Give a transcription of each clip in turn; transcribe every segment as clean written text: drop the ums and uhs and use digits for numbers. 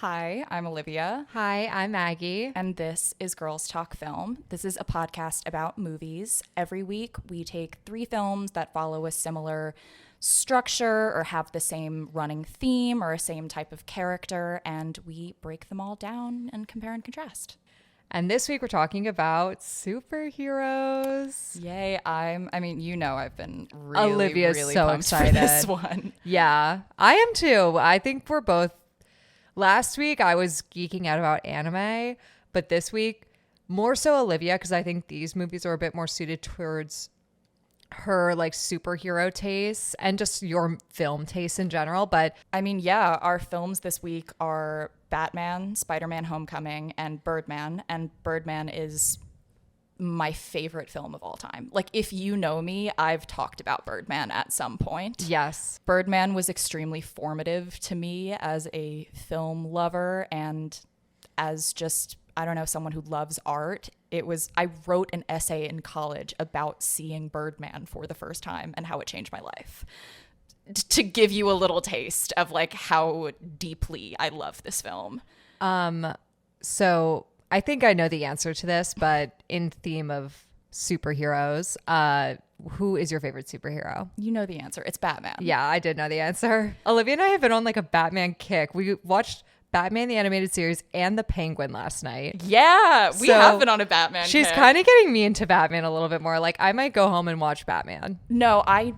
Hi, I'm Olivia. Hi, I'm Maggie. And this is Girls Talk Film. This is a podcast about movies. Every week, we take 3 films that follow a similar structure or have the same running theme or a same type of character, and we break them all down and compare and contrast. And this week we're talking about superheroes. Yay, I've been really, Olivia's really so pumped excited for this one. Yeah, I am too. I think we're both. Last week I was geeking out about anime, but this week more so Olivia, because I think these movies are a bit more suited towards her like superhero tastes and just your film tastes in general. But our films this week are Batman, Spider-Man Homecoming, and Birdman. And Birdman is my favorite film of all time. Like, if you know me, I've talked about Birdman at some point. yes, Birdman was extremely formative to me as a film lover and as just, I don't know, someone who loves art. I wrote an essay in college about seeing Birdman for the first time and how it changed my life. To give you a little taste of like how deeply I love this film. so I think I know the answer to this, but in theme of superheroes, who is your favorite superhero? You know the answer. It's Batman. Yeah, I did know the answer. Olivia and I have been on like a Batman kick. We watched Batman the Animated Series and The Penguin last night. Yeah, we have been on a Batman She's kick. kind of getting me into Batman a little bit more. Like, I might go home and watch Batman. No, I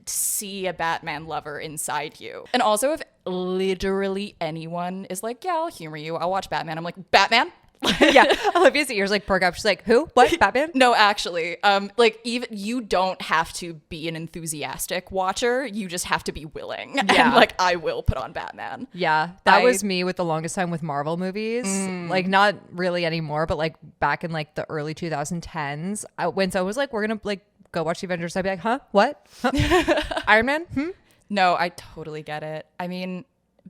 see a Batman lover inside you. And also, if literally anyone is like, yeah, I'll humor you, I'll watch Batman, I'm like, Batman? Yeah, Olivia's ears like perk up. She's like, who? What? Batman? No, actually, even you don't have to be an enthusiastic watcher. You just have to be willing. Yeah. And like, I will put on Batman. Yeah, that was me with the longest time with Marvel movies. Like, not really anymore, but like back in like the early 2010s, when someone was like, we're gonna like go watch the Avengers, I'd be like, huh? What? Huh? Iron Man? No, I totally get it. I mean,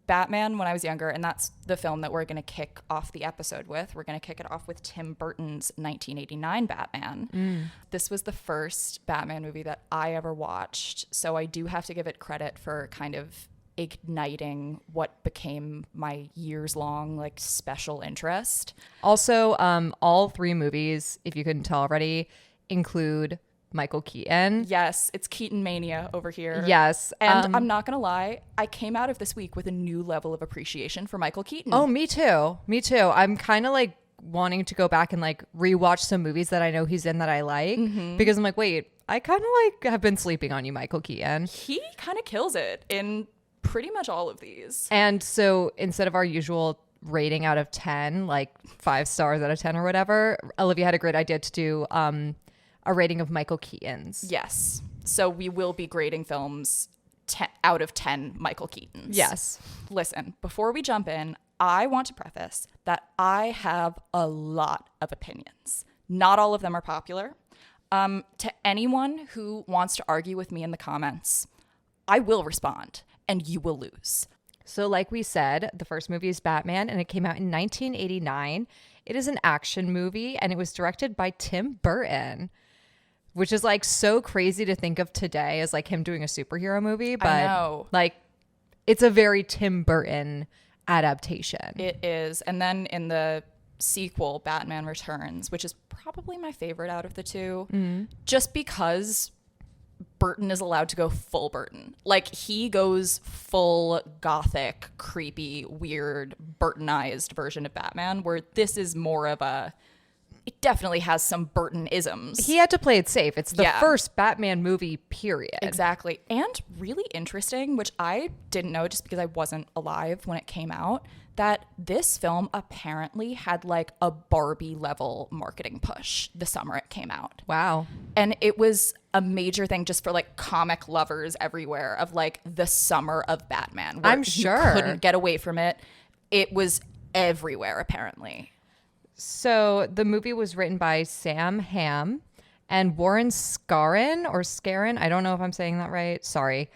Batman when I was younger, and that's the film that we're going to kick off the episode with. We're going to kick it off with Tim Burton's 1989 Batman. This was the first Batman movie that I ever watched, so I do have to give it credit for kind of igniting what became my years-long like special interest. Also, all 3 movies, if you couldn't tell already, include Michael Keaton. Yes, it's Keaton mania over here. Yes. And I'm not going to lie, I came out of this week with a new level of appreciation for Michael Keaton. Oh, me too. Me too. I'm kind of like wanting to go back and like rewatch some movies that I know he's in that I like, because I'm like, wait, I kind of like have been sleeping on you, Michael Keaton. He kind of kills it in pretty much all of these. And so instead of our usual rating out of 10, like 5 stars out of 10 or whatever, Olivia had a great idea to do a rating of Michael Keaton's. Yes. So we will be grading films out of 10 Michael Keatons. Yes. Listen, before we jump in, I want to preface that I have a lot of opinions. Not all of them are popular. To anyone who wants to argue with me in the comments, I will respond and you will lose. So like we said, the first movie is Batman, and it came out in 1989. It is an action movie, and it was directed by Tim Burton, which is like so crazy to think of today as like him doing a superhero movie. But I know. Like, it's a very Tim Burton adaptation. It is. And then in the sequel, Batman Returns, which is probably my favorite out of the 2, just because Burton is allowed to go full Burton. Like, he goes full gothic, creepy, weird, Burtonized version of Batman, where this is more of a... It definitely has some Burton-isms. He had to play it safe. It's the Yeah. first Batman movie, period. Exactly. And really interesting, which I didn't know just because I wasn't alive when it came out, that this film apparently had like a Barbie level marketing push the summer it came out. Wow. And it was a major thing just for like comic lovers everywhere of like the summer of Batman. Where I'm sure. you couldn't get away from it. It was everywhere apparently. So the movie was written by Sam Hamm and Warren Scarron or Scarron. I don't know if I'm saying that right. Sorry.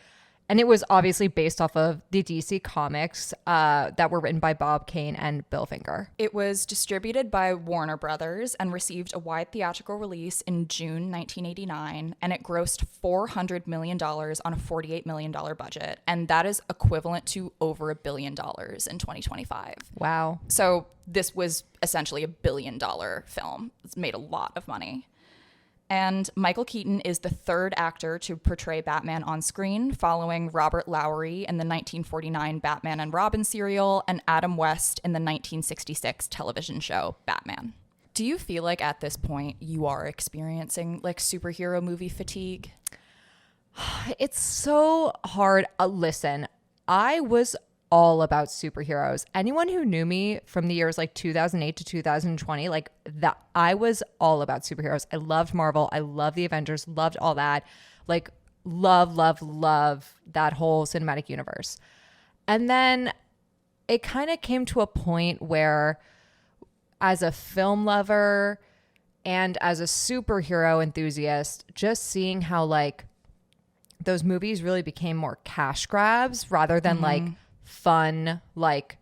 And it was obviously based off of the DC comics that were written by Bob Kane and Bill Finger. It was distributed by Warner Brothers and received a wide theatrical release in June 1989, and it grossed $400 million on a $48 million budget, and that is equivalent to over $1 billion in 2025. Wow. So this was essentially a $1 billion film. It's made a lot of money. And Michael Keaton is the third actor to portray Batman on screen, following Robert Lowry in the 1949 Batman and Robin serial and Adam West in the 1966 television show Batman. Do you feel like at this point you are experiencing like superhero movie fatigue? It's so hard. Listen, I was all about superheroes. Anyone who knew me from the years like 2008 to 2020, like that, I was all about superheroes. I loved Marvel. I loved the Avengers, loved all that. Like love that whole cinematic universe. And then it kind of came to a point where as a film lover and as a superhero enthusiast, just seeing how like those movies really became more cash grabs rather than like fun, like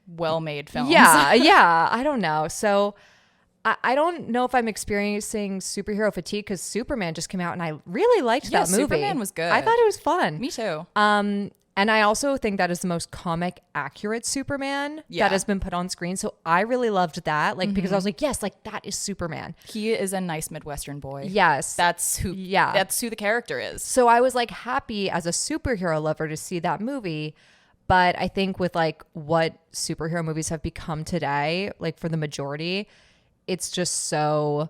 well-made films. Yeah. I don't know. So I don't know if I'm experiencing superhero fatigue because Superman just came out and I really liked that movie. Superman was good. I thought it was fun. Me too. And I also think that is the most comic accurate Superman that has been put on screen. So I really loved that, like because I was like, yes, like that is Superman. He is a nice Midwestern boy. Yes, that's who the character is. So I was like happy as a superhero lover to see that movie. But I think with like what superhero movies have become today, like for the majority, it's just so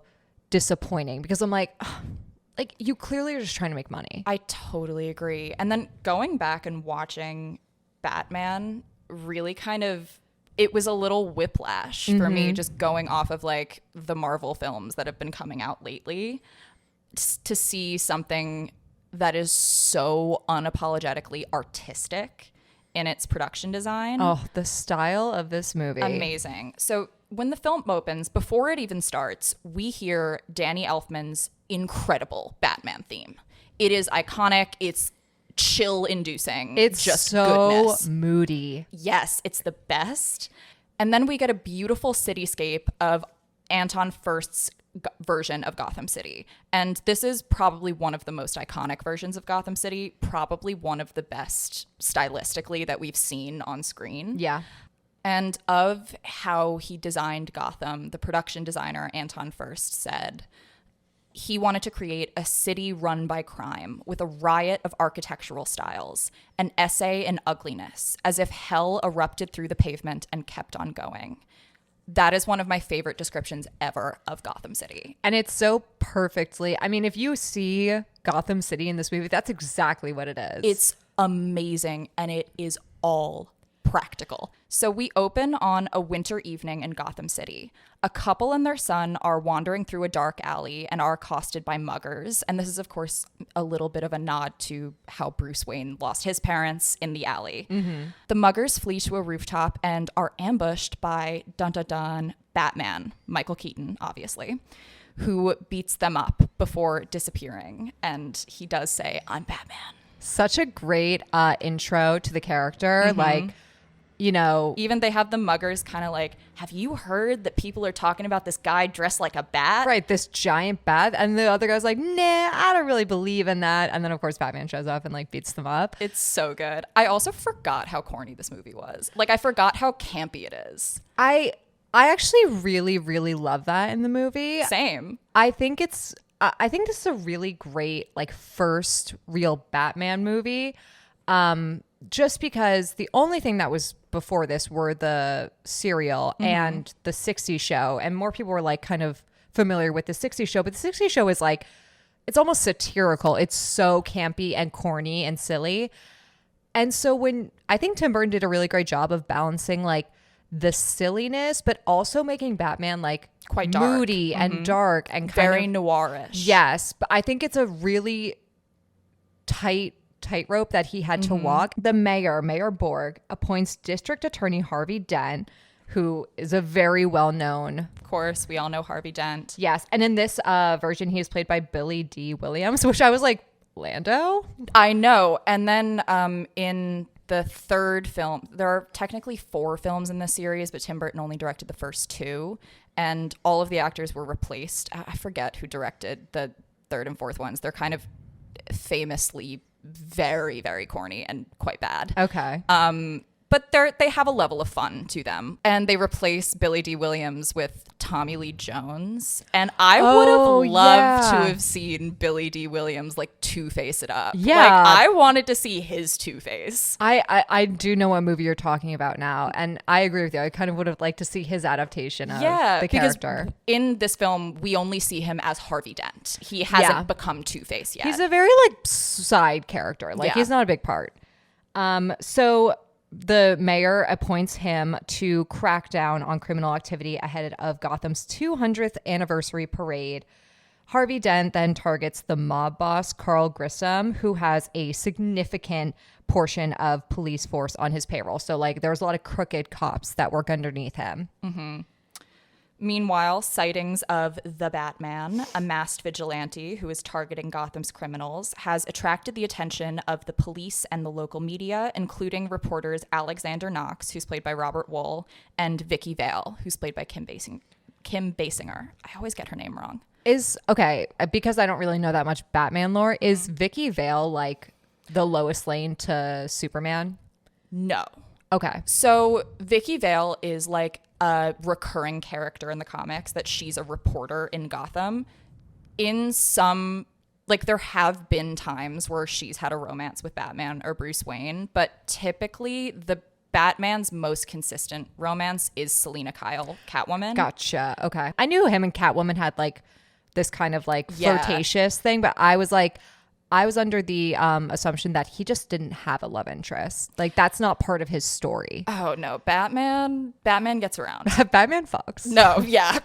disappointing because I'm like, ugh, like you clearly are just trying to make money. I totally agree. And then going back and watching Batman really kind of, it was a little whiplash for me, just going off of like the Marvel films that have been coming out lately to see something that is so unapologetically artistic in its production design. Oh, the style of this movie. Amazing. So when the film opens, before it even starts, we hear Danny Elfman's incredible Batman theme. It is iconic. It's chill-inducing. It's just so goodness. Moody. Yes, it's the best. And then we get a beautiful cityscape of Anton Furst's version of Gotham City. And this is probably one of the most iconic versions of Gotham City, probably one of the best stylistically that we've seen on screen. Yeah. And of how he designed Gotham, the production designer, Anton Furst, said he wanted to create a city run by crime with a riot of architectural styles, an essay in ugliness, as if hell erupted through the pavement and kept on going. That is one of my favorite descriptions ever of Gotham City. And it's so perfectly, I mean, if you see Gotham City in this movie, that's exactly what it is. It's amazing, and it is all practical. So we open on a winter evening in Gotham City. A couple and their son are wandering through a dark alley and are accosted by muggers. And this is, of course, a little bit of a nod to how Bruce Wayne lost his parents in the alley. The muggers flee to a rooftop and are ambushed by dun-dun-dun Batman, Michael Keaton, obviously, who beats them up before disappearing. And he does say, "I'm Batman." Such a great intro to the character. Like, you know, even they have the muggers kind of like, have you heard that people are talking about this guy dressed like a bat? Right, this giant bat. And the other guy's like, nah, I don't really believe in that. And then, of course, Batman shows up and like beats them up. It's so good. I also forgot how corny this movie was. Like, I forgot how campy it is. I actually really, really love that in the movie. Same. I think this is a really great like first real Batman movie. Just because the only thing that was before this were the serial and the 60s show, and more people were like kind of familiar with the 60s show, but the 60s show is like, it's almost satirical. It's so campy and corny and silly. And so when I think Tim Burton did a really great job of balancing like the silliness, but also making Batman like quite dark. Moody and dark and very kind of noirish. Yes, but I think it's a really tightrope that he had to walk. The Mayor Borg, appoints District Attorney Harvey Dent, who is a very well-known. Of course, we all know Harvey Dent. Yes, and in this version, he is played by Billy D. Williams, which I was like, Lando. I know. And then in the third film, there are technically 4 films in this series, but Tim Burton only directed the first 2, and all of the actors were replaced. I forget who directed the third and fourth ones. They're kind of famously very, very corny and quite bad. Okay. But they have a level of fun to them. And they replace Billy D. Williams with Tommy Lee Jones. And I would have loved to have seen Billy D. Williams like Two-Face it up. Yeah. Like I wanted to see his Two-Face. I do know what movie you're talking about now. And I agree with you. I kind of would have liked to see his adaptation of the character. Because in this film, we only see him as Harvey Dent. He hasn't become Two-Face yet. He's a very like side character. Like he's not a big part. So the mayor appoints him to crack down on criminal activity ahead of Gotham's 200th anniversary parade. Harvey Dent then targets the mob boss, Carl Grissom, who has a significant portion of police force on his payroll. So, like, there's a lot of crooked cops that work underneath him. Mm-hmm. Meanwhile, sightings of the Batman, a masked vigilante who is targeting Gotham's criminals, has attracted the attention of the police and the local media, including reporters Alexander Knox, who's played by Robert Wool, and Vicky Vale, who's played by Kim Basinger. I always get her name wrong. Because I don't really know that much Batman lore, is Vicky Vale like the Lois Lane to Superman? No. Okay. So Vicky Vale is like a recurring character in the comics, that she's a reporter in Gotham. In some, like, there have been times where she's had a romance with Batman or Bruce Wayne, but typically the Batman's most consistent romance is Selina Kyle, Catwoman. Gotcha. Okay. I knew him and Catwoman had like this kind of like flirtatious thing, but I was under the assumption that he just didn't have a love interest. Like, that's not part of his story. Oh, no. Batman gets around. Batman fucks. No, yeah.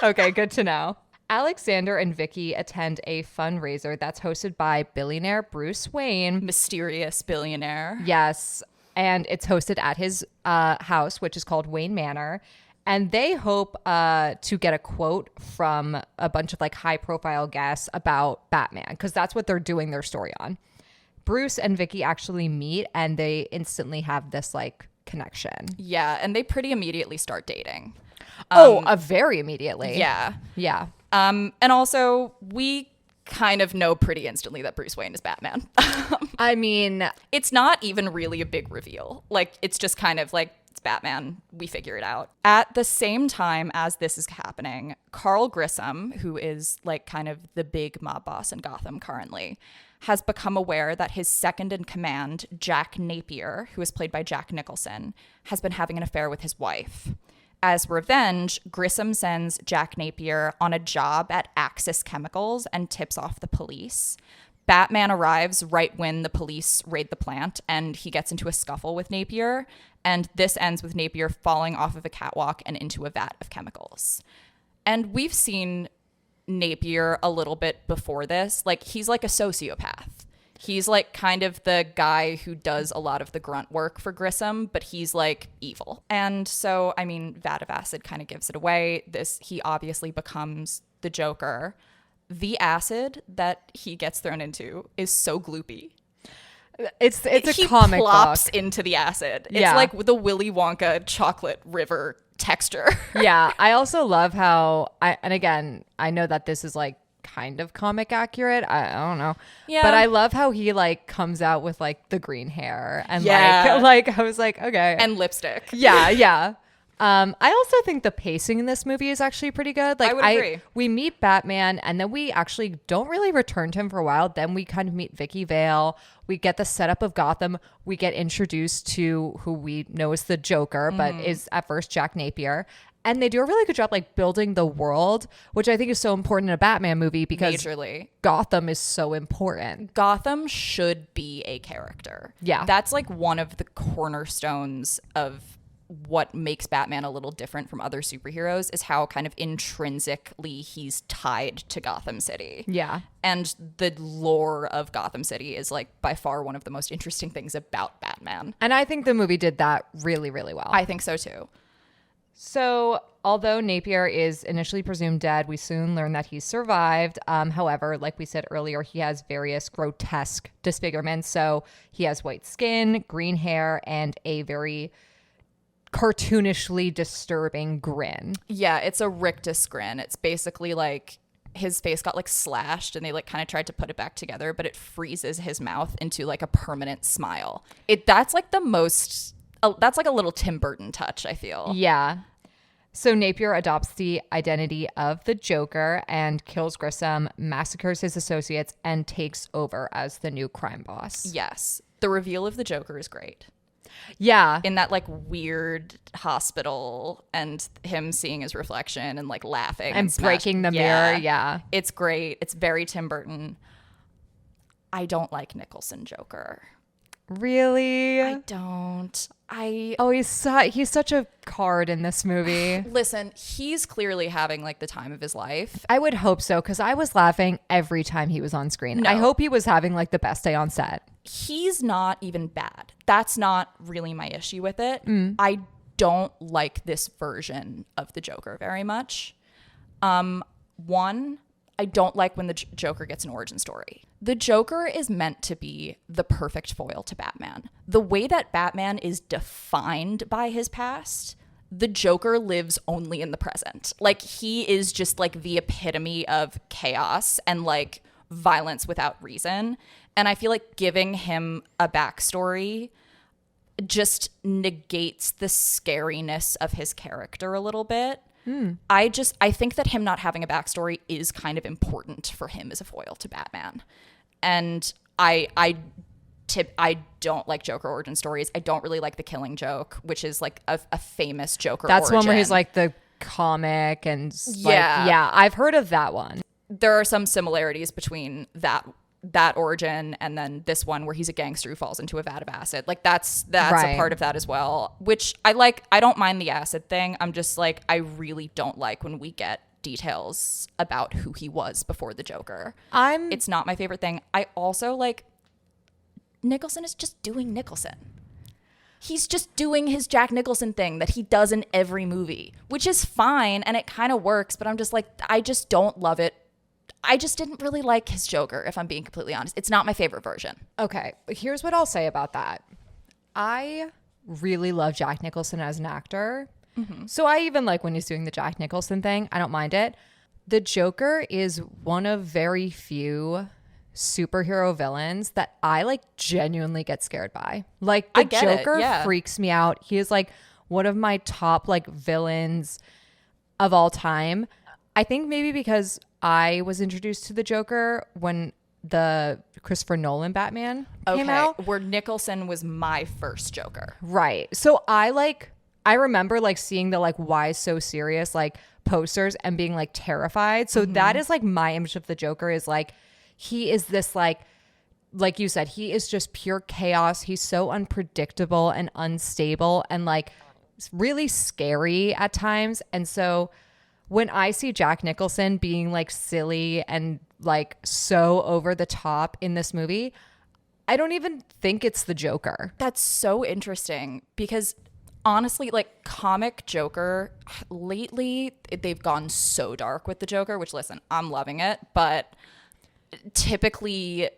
Okay, good to know. Alexander and Vicky attend a fundraiser that's hosted by billionaire Bruce Wayne. Mysterious billionaire. Yes. And it's hosted at his house, which is called Wayne Manor. And they hope to get a quote from a bunch of like high profile guests about Batman, because that's what they're doing their story on. Bruce and Vicky actually meet and they instantly have this like connection. Yeah. And they pretty immediately start dating. Very immediately. Yeah. Yeah. And also we kind of know pretty instantly that Bruce Wayne is Batman. I mean, it's not even really a big reveal. Like, it's just kind of like, it's Batman. We figure it out. At the same time as this is happening, Carl Grissom, who is like kind of the big mob boss in Gotham currently, has become aware that his second in command, Jack Napier, who is played by Jack Nicholson, has been having an affair with his wife. As revenge, Grissom sends Jack Napier on a job at Axis Chemicals and tips off the police. Batman arrives right when the police raid the plant, and he gets into a scuffle with Napier, and this ends with Napier falling off of a catwalk and into a vat of chemicals. And we've seen Napier a little bit before this. Like, he's like a sociopath. He's like kind of the guy who does a lot of the grunt work for Grissom, but he's like evil. And so, I mean, vat of acid kind of gives it away. He obviously becomes the Joker. The acid that he gets thrown into is so gloopy. It's a comic book. He plops into the acid. It's like the Willy Wonka chocolate river texture. Yeah. I also love how and again, I know that this is like kind of comic accurate. I don't know. Yeah. But I love how he like comes out with like the green hair and like I was like, okay. And lipstick. Yeah, yeah. I also think the pacing in this movie is actually pretty good. Like, I would agree. We meet Batman and then we actually don't really return to him for a while. Then we kind of meet Vicky Vale. We get the setup of Gotham. We get introduced to who we know is the Joker, but is at first Jack Napier. And they do a really good job like building the world, which I think is so important in a Batman movie because majorly. Gotham is so important. Gotham should be a character. Yeah. That's like one of the cornerstones of what makes Batman a little different from other superheroes is how kind of intrinsically he's tied to Gotham City. Yeah. And the lore of Gotham City is like by far one of the most interesting things about Batman. And I think the movie did that really, really well. I think so too. So, although Napier is initially presumed dead, we soon learn that he survived. However, like we said earlier, he has various grotesque disfigurements. So, he has white skin, green hair, and a very cartoonishly disturbing grin. Yeah, it's a rictus grin. It's basically like his face got like slashed and they like kind of tried to put it back together, but it freezes his mouth into like a permanent smile. That's like the most, that's like a little Tim Burton touch, I feel. Yeah. So Napier adopts the identity of the Joker and kills Grissom, massacres his associates, and takes over as the new crime boss. Yes. The reveal of the Joker is great. Yeah. In that like weird hospital and him seeing his reflection and like laughing. And breaking the mirror. Yeah. It's great. It's very Tim Burton. I don't like Nicholson Joker. Really? I don't. He's such a card in this movie. Listen, he's clearly having like the time of his life. I would hope so, because I was laughing every time he was on screen. No. I hope he was having like the best day on set. He's not even bad. That's not really my issue with it. I don't like this version of the Joker very much. One, I don't like when the Joker gets an origin story. The Joker is meant to be the perfect foil to Batman. The way that Batman is defined by his past, the Joker lives only in the present. Like, he is just like the epitome of chaos and like violence without reason. And I feel like giving him a backstory just negates the scariness of his character a little bit. I think that him not having a backstory is kind of important for him as a foil to Batman. And I don't like Joker origin stories. I don't really like The Killing Joke, which is like a famous Joker That's origin. one where he's like the comic and Yeah. yeah, I've heard of that one. There are some similarities between that origin and then this one where he's a gangster who falls into a vat of acid. Like that's Right. a part of that as well, which I like. I don't mind the acid thing. I'm just like, I really don't like when we get details about who he was before the Joker. It's not my favorite thing. I also like Nicholson is just doing Nicholson. He's just doing his Jack Nicholson thing that he does in every movie, which is fine and it kind of works, but I'm just like, I just don't love it. I just didn't really like his Joker, if I'm being completely honest. It's not my favorite version. Okay, here's what I'll say about that. I really love Jack Nicholson as an actor. So I even like when he's doing the Jack Nicholson thing. I don't mind it. The Joker is one of very few superhero villains that I like genuinely get scared by. Like the Joker freaks me out. He is like one of my top like villains of all time. I think maybe because I was introduced to the Joker when the Christopher Nolan Batman came out. Where Nicholson was my first Joker. Right. So I remember like seeing the like why so serious like posters and being like terrified. So that is like my image of the Joker is like he is this like you said, he is just pure chaos. He's so unpredictable and unstable and like really scary at times. And so when I see Jack Nicholson being like silly and like so over the top in this movie, I don't even think it's the Joker. That's so interesting because honestly, like comic Joker, lately they've gone so dark with the Joker, which listen, I'm loving it. But typically,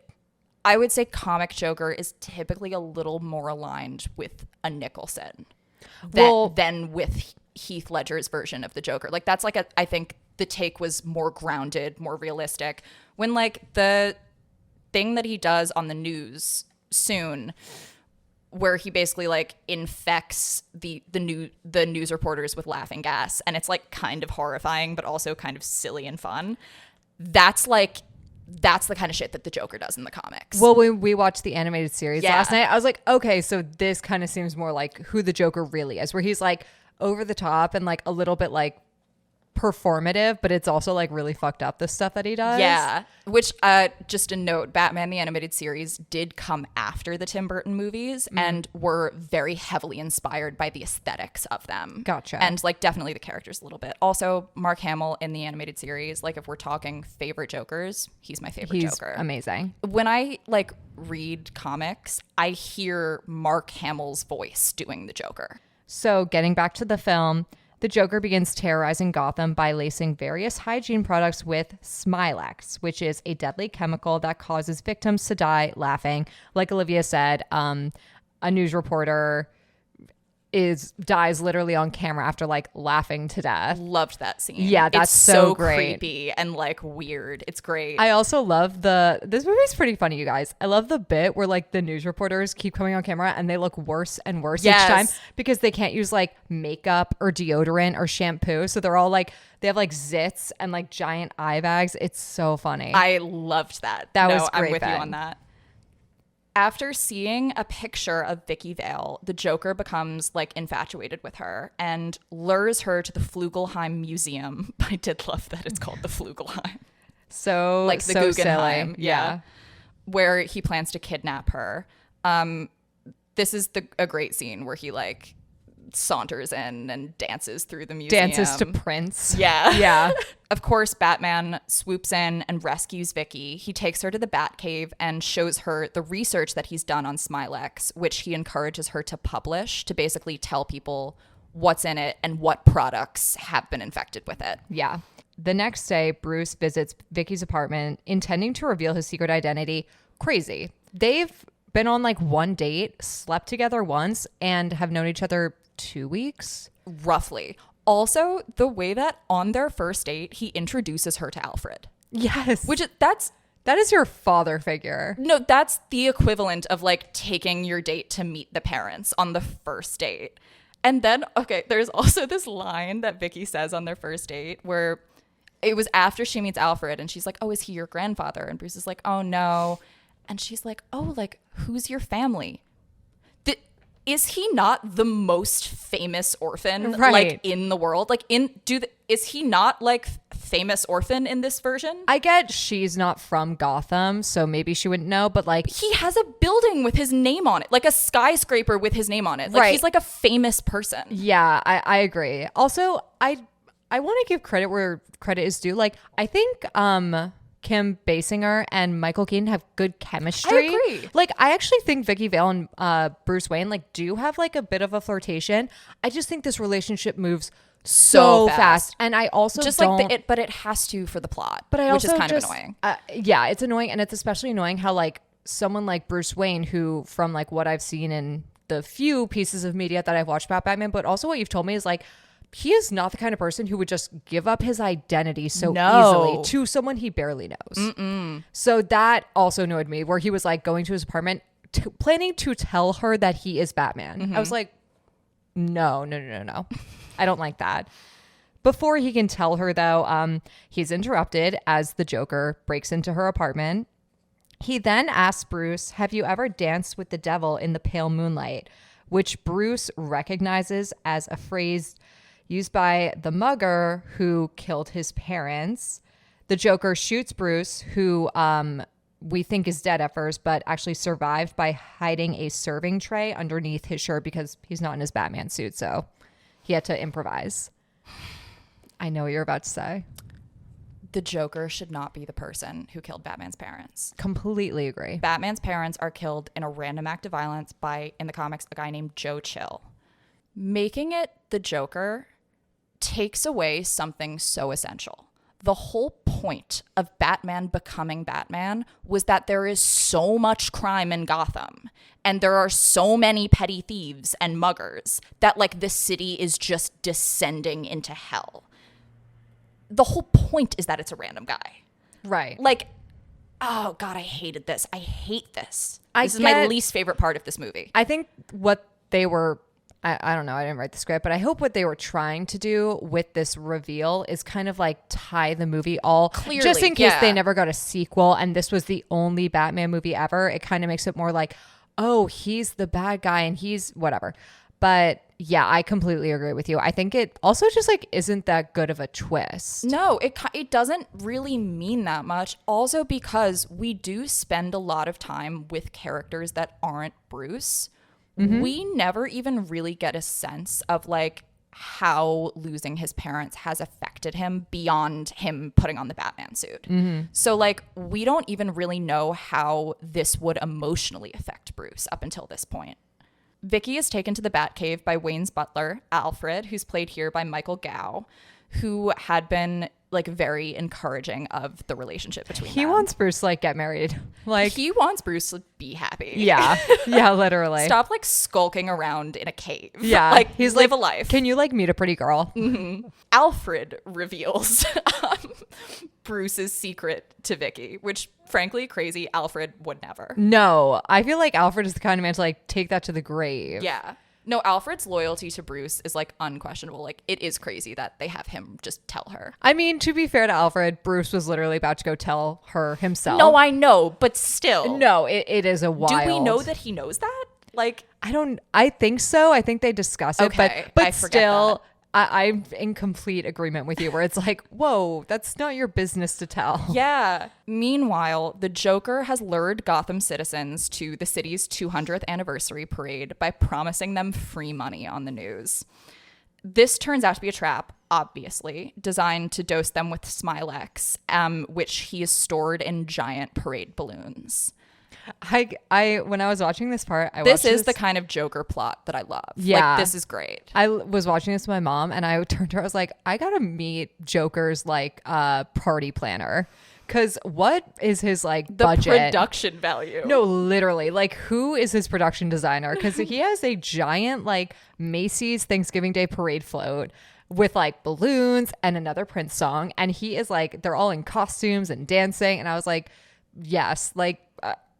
I would say comic Joker is typically a little more aligned with a Nicholson than with Heath Ledger's version of the Joker. Like that's like I think the take was more grounded, more realistic. When like the thing that he does on the news soon, where he basically like infects the news reporters with laughing gas, and it's like kind of horrifying, but also kind of silly and fun. That's the kind of shit that the Joker does in the comics. Well, when we watched the animated series last night, I was like, okay, so this kind of seems more like who the Joker really is, where he's like over the top and like a little bit like performative, but it's also like really fucked up, the stuff that he does. Yeah. Which, just a note, Batman the Animated Series did come after the Tim Burton movies and were very heavily inspired by the aesthetics of them. Gotcha. And like definitely the characters a little bit. Also, Mark Hamill in the animated series, like if we're talking favorite Jokers, he's my favorite Joker. Amazing. When I like read comics, I hear Mark Hamill's voice doing the Joker. So getting back to the film, the Joker begins terrorizing Gotham by lacing various hygiene products with Smilex, which is a deadly chemical that causes victims to die laughing. Like Olivia said, a news reporter dies literally on camera after like laughing to death. Loved that scene. Yeah, that's it's so great. Creepy and like weird. It's great. I also love this movie's pretty funny, you guys. I love the bit where like the news reporters keep coming on camera and they look worse and worse each time because they can't use like makeup or deodorant or shampoo. So they're all like, they have like zits and like giant eye bags. It's so funny. I loved that. That was great. I'm with you on that. After seeing a picture of Vicky Vale, the Joker becomes like infatuated with her and lures her to the Flugelheim Museum. I did love that it's called the Flugelheim. So like the so Guggenheim. Silly. Yeah. Where he plans to kidnap her. This is a great scene where he like saunters in and dances through the museum. Dances to Prince. Yeah. Yeah. Of course, Batman swoops in and rescues Vicky. He takes her to the Batcave and shows her the research that he's done on Smilex, which he encourages her to publish to basically tell people what's in it and what products have been infected with it. Yeah. The next day, Bruce visits Vicky's apartment, intending to reveal his secret identity. Crazy. They've been on like one date, slept together once, and have known each other 2 weeks? Roughly. Also, the way that on their first date, he introduces her to Alfred. Yes. That is your father figure. No, that's the equivalent of like taking your date to meet the parents on the first date. And then, okay, there's also this line that Vicky says on their first date where it was after she meets Alfred and she's like, oh, is he your grandfather? And Bruce is like, oh, no. And she's like, oh, like, who's your family? Is he not the most famous orphan like in the world? Like is he not like famous orphan in this version? I get she's not from Gotham, so maybe she wouldn't know, but like he has a building with his name on it, like a skyscraper with his name on it. Like he's like a famous person. Yeah, I agree. Also, I want to give credit where credit is due. Like I think Kim Basinger and Michael Keaton have good chemistry. I agree. Like, I actually think Vicky Vale and Bruce Wayne like do have like a bit of a flirtation. I just think this relationship moves so fast. And I also just don't, like it, but it has to for the plot. But I which also is kind of annoying. Yeah, it's annoying, and it's especially annoying how like someone like Bruce Wayne, who from like what I've seen in the few pieces of media that I've watched about Batman, but also what you've told me is like, he is not the kind of person who would just give up his identity so easily to someone he barely knows. Mm-mm. So that also annoyed me, where he was like going to his apartment, planning to tell her that he is Batman. Mm-hmm. I was like, no. I don't like that. Before he can tell her, though, he's interrupted as the Joker breaks into her apartment. He then asks Bruce, have you ever danced with the devil in the pale moonlight? Which Bruce recognizes as a phrase used by the mugger who killed his parents. The Joker shoots Bruce, who we think is dead at first, but actually survived by hiding a serving tray underneath his shirt because he's not in his Batman suit, so he had to improvise. I know what you're about to say. The Joker should not be the person who killed Batman's parents. Completely agree. Batman's parents are killed in a random act of violence by, in the comics, a guy named Joe Chill. Making it the Joker takes away something so essential. The whole point of Batman becoming Batman was that there is so much crime in Gotham and there are so many petty thieves and muggers that like the city is just descending into hell. The whole point is that it's a random guy. Right. Like, oh God, I hated this. I hate this. This is my least favorite part of this movie. I think what they were, I don't know, I didn't write the script, but I hope what they were trying to do with this reveal is kind of like tie the movie all clearly, just in case they never got a sequel and this was the only Batman movie ever. It kind of makes it more like, oh, he's the bad guy and he's whatever. But yeah, I completely agree with you. I think it also just like isn't that good of a twist. No, it doesn't really mean that much. Also because we do spend a lot of time with characters that aren't Bruce. Mm-hmm. We never even really get a sense of like how losing his parents has affected him beyond him putting on the Batman suit. Mm-hmm. So like we don't even really know how this would emotionally affect Bruce up until this point. Vicky is taken to the Batcave by Wayne's butler, Alfred, who's played here by Michael Gow, who had been like very encouraging of the relationship between them. He wants Bruce to like get married. Like he wants Bruce to be happy. Yeah. Yeah, literally. Stop like skulking around in a cave. Yeah. Like he's live like, a life. Can you like meet a pretty girl? Alfred reveals Bruce's secret to Vicky, which frankly, crazy. Alfred would never. No, I feel like Alfred is the kind of man to like take that to the grave. Yeah. No, Alfred's loyalty to Bruce is like unquestionable. Like it is crazy that they have him just tell her. I mean, to be fair to Alfred, Bruce was literally about to go tell her himself. No, I know, but still. No, it is a wild. Do we know that he knows that? Like, I think so. I think they discuss it, okay, but I forget still, that. I'm in complete agreement with you where it's like, whoa, that's not your business to tell. Yeah. Meanwhile, the Joker has lured Gotham citizens to the city's 200th anniversary parade by promising them free money on the news. This turns out to be a trap, obviously, designed to dose them with Smilex, which he is stored in giant parade balloons. I when I was watching this part, this is the kind of Joker plot that I love. Yeah. Like, this is great. I was watching this with my mom and I turned to her, I was like, I gotta meet Joker's like party planner. Cause what is his like the budget? Production value. No, literally. Like who is his production designer? Cause he has a giant like Macy's Thanksgiving Day parade float with like balloons and another Prince song. And he is like, they're all in costumes and dancing. And I was like, yes, like,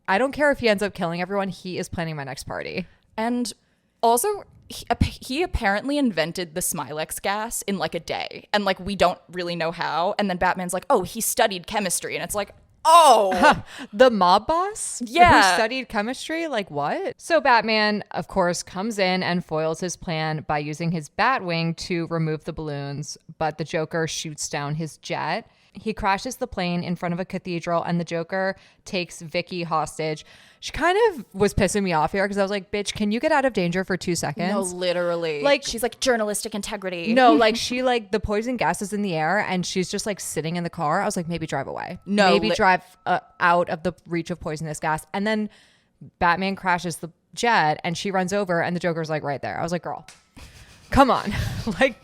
I don't care if he ends up killing everyone. He is planning my next party. And also, he apparently invented the Smilex gas in like a day. And like, we don't really know how. And then Batman's like, oh, he studied chemistry. And it's like, oh. The mob boss? Yeah. Who studied chemistry? Like what? So Batman, of course, comes in and foils his plan by using his Batwing to remove the balloons. But the Joker shoots down his jet. He crashes the plane in front of a cathedral and the Joker takes Vicky hostage. She kind of was pissing me off here because I was like, bitch, can you get out of danger for 2 seconds? No, literally. Like, she's like journalistic integrity. No, like she like the poison gas is in the air and she's just like sitting in the car. I was like, maybe drive away. No, maybe drive out of the reach of poisonous gas. And then Batman crashes the jet and she runs over and the Joker's like right there. I was like, girl, come on. Like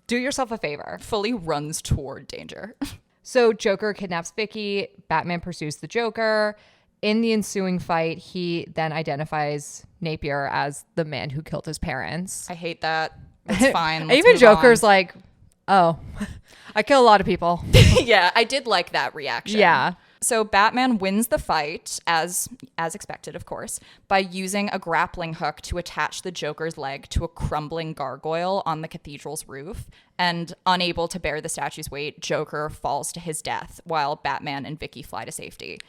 do yourself a favor. Fully runs toward danger. So Joker kidnaps Vicky. Batman pursues the Joker. In the ensuing fight, he then identifies Napier as the man who killed his parents. I hate that. It's fine. Let's Even move Joker's on. like, oh, I kill a lot of people. Yeah, I did like that reaction. Yeah. So Batman wins the fight, as expected, of course, by using a grappling hook to attach the Joker's leg to a crumbling gargoyle on the cathedral's roof. And unable to bear the statue's weight, Joker falls to his death while Batman and Vicky fly to safety.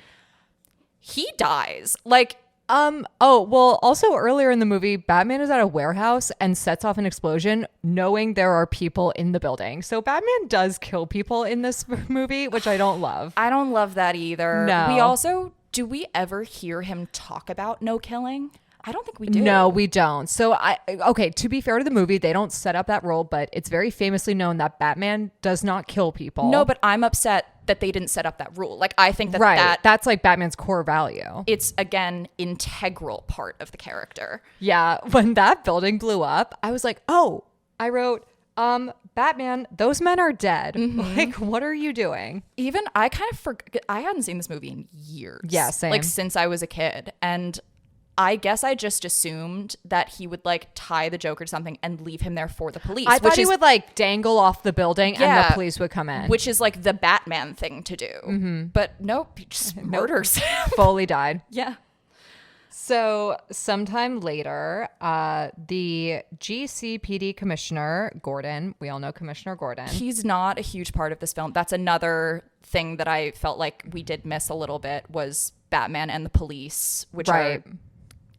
He dies. Like, oh, well, also earlier in the movie, Batman is at a warehouse and sets off an explosion knowing there are people in the building. So Batman does kill people in this movie, which I don't love. I don't love that either. No. Do we ever hear him talk about no killing? I don't think we do. No, we don't. So okay, to be fair to the movie, they don't set up that role, but it's very famously known that Batman does not kill people. No, but I'm upset that they didn't set up that rule. Like, I think that's like Batman's core value. It's, again, integral part of the character. Yeah, when that building blew up, I was like, oh, I wrote, Batman, those men are dead. Mm-hmm. Like, what are you doing? Even I kind of forgot. I hadn't seen this movie in years. Yeah, same. Like, since I was a kid. And I guess I just assumed that he would like tie the Joker to something and leave him there for the police. I thought he would like dangle off the building and the police would come in. Which is like the Batman thing to do. Mm-hmm. But nope, he just murders him. Fully died. Yeah. So sometime later, the GCPD commissioner, Gordon, we all know Commissioner Gordon. He's not a huge part of this film. That's another thing that I felt like we did miss a little bit was Batman and the police, which are,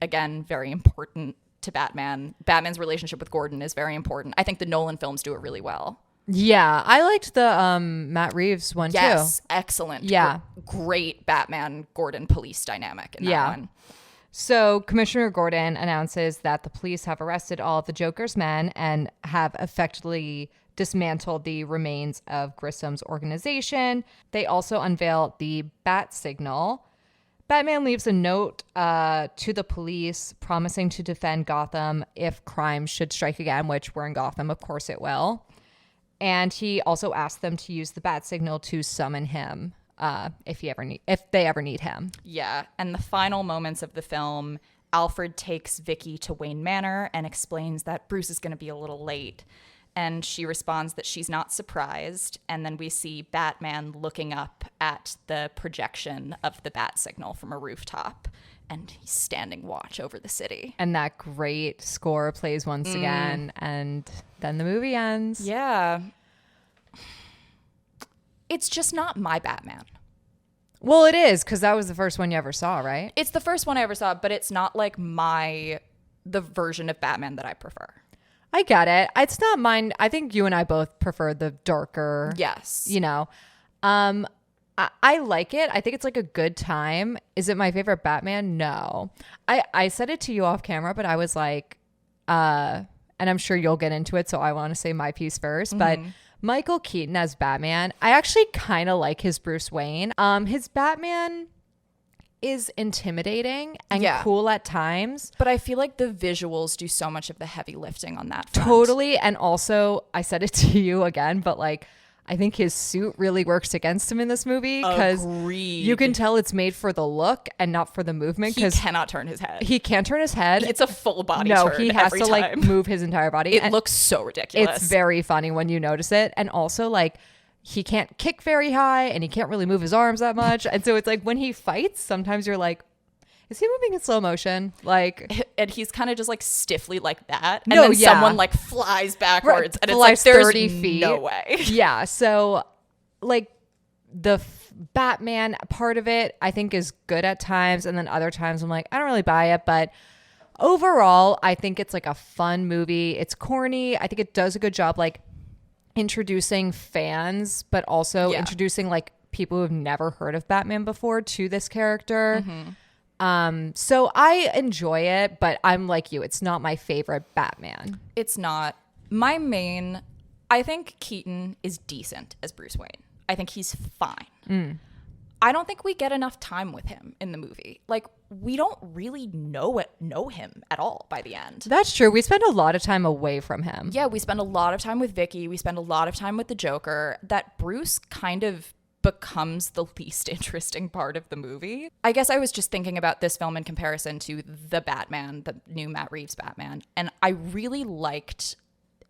again, very important to Batman. Batman's relationship with Gordon is very important. I think the Nolan films do it really well. Yeah, I liked the Matt Reeves one too. Yes, excellent. Yeah. Great Batman-Gordon police dynamic in that one. So Commissioner Gordon announces that the police have arrested all of the Joker's men and have effectively dismantled the remains of Grissom's organization. They also unveil the bat signal. Batman leaves a note to the police promising to defend Gotham if crime should strike again, which we're in Gotham, of course it will. And he also asked them to use the bat signal to summon him if they ever need him. Yeah, and the final moments of the film, Alfred takes Vicky to Wayne Manor and explains that Bruce is going to be a little late. And she responds that she's not surprised. And then we see Batman looking up at the projection of the bat signal from a rooftop. And he's standing watch over the city. And that great score plays once again. And then the movie ends. Yeah. It's just not my Batman. Well, it is, because that was the first one you ever saw, right? It's the first one I ever saw, but it's not like the version of Batman that I prefer. I get it. It's not mine. I think you and I both prefer the darker. Yes. You know, I like it. I think it's like a good time. Is it my favorite Batman? No. I said it to you off camera, but I was like, and I'm sure you'll get into it. So I want to say my piece first, but Michael Keaton as Batman, I actually kind of like his Bruce Wayne. His Batman is intimidating and cool at times. But I feel like the visuals do so much of the heavy lifting on that front. Totally. And also, I said it to you again, but like, I think his suit really works against him in this movie because you can tell it's made for the look and not for the movement. He cannot turn his head. He can't turn his head. It's a full body turn. No, he has to like move his entire body. It looks so ridiculous. It's very funny when you notice it. And also like, he can't kick very high and he can't really move his arms that much. And so it's like when he fights, sometimes you're like, is he moving in slow motion? Like, and he's kind of just like stiffly like that. And then someone like flies backwards and it's like, there's 30 feet. No way. Yeah. So like the Batman part of it, I think is good at times. And then other times I'm like, I don't really buy it. But overall, I think it's like a fun movie. It's corny. I think it does a good job like introducing fans, but also introducing like people who have never heard of Batman before to this character. So I enjoy it, but I'm like you, it's not my favorite Batman. It's not. I think Keaton is decent as Bruce Wayne. I think he's fine. I don't think we get enough time with him in the movie. Like, we don't really know him at all by the end. That's true. We spend a lot of time away from him. Yeah, we spend a lot of time with Vicky. We spend a lot of time with the Joker. That Bruce kind of becomes the least interesting part of the movie. I guess I was just thinking about this film in comparison to the Batman, the new Matt Reeves Batman, and I really liked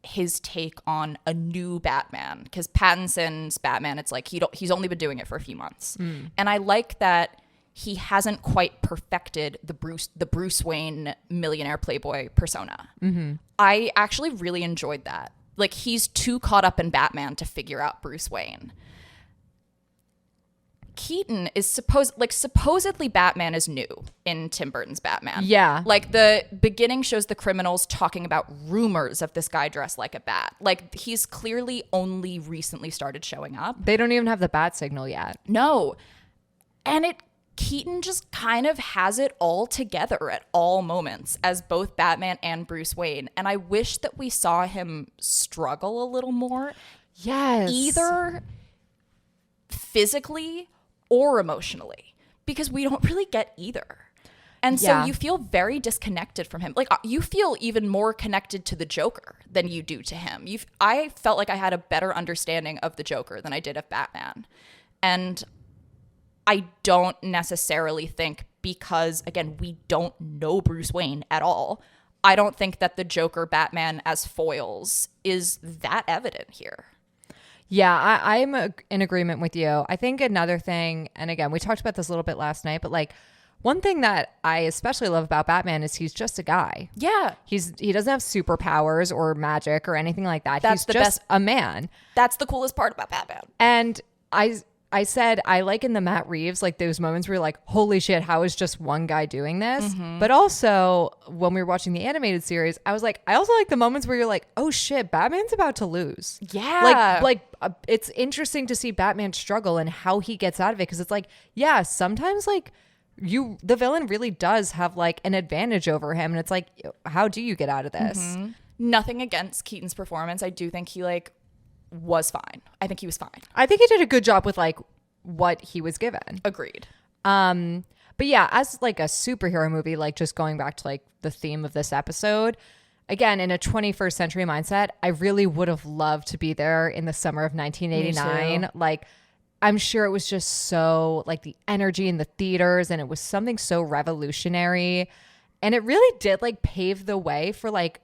his take on a new Batman, because Pattinson's Batman, it's like he's only been doing it for a few months. And I like that he hasn't quite perfected the Bruce Wayne millionaire playboy persona. I actually really enjoyed that. Like, he's too caught up in Batman to figure out Bruce Wayne. Keaton is supposedly Batman is new in Tim Burton's Batman. Yeah. Like, the beginning shows the criminals talking about rumors of this guy dressed like a bat. Like, he's clearly only recently started showing up. They don't even have the bat signal yet. No. And Keaton just kind of has it all together at all moments as both Batman and Bruce Wayne. And I wish that we saw him struggle a little more. Yes. Either physically or emotionally, because we don't really get either. And so you feel very disconnected from him. Like, you feel even more connected to the Joker than you do to him. I felt like I had a better understanding of the Joker than I did of Batman. And I don't necessarily think, because, again, we don't know Bruce Wayne at all, I don't think that the Joker Batman as foils is that evident here. Yeah, I'm in agreement with you. I think another thing, and again, we talked about this a little bit last night, but like one thing that I especially love about Batman is he's just a guy. Yeah. He doesn't have superpowers or magic or anything like that. He's just a man. That's the coolest part about Batman. And I said I like in the Matt Reeves, like those moments where you're like, holy shit, how is just one guy doing this? But also when we were watching the animated series, I was like, I also like the moments where you're like, oh shit, Batman's about to lose. Yeah. It's interesting to see Batman struggle and how he gets out of it. Because it's like, yeah, sometimes like the villain really does have like an advantage over him. And it's like, how do you get out of this? Nothing against Keaton's performance. I do think he was fine. I think he was fine. I think he did a good job with like what he was given. Agreed. But yeah, as like a superhero movie, like just going back to like the theme of this episode, again, in a 21st century mindset, I really would have loved to be there in the summer of 1989. Like, I'm sure it was just so like the energy in the theaters, and it was something so revolutionary. And it really did like pave the way for like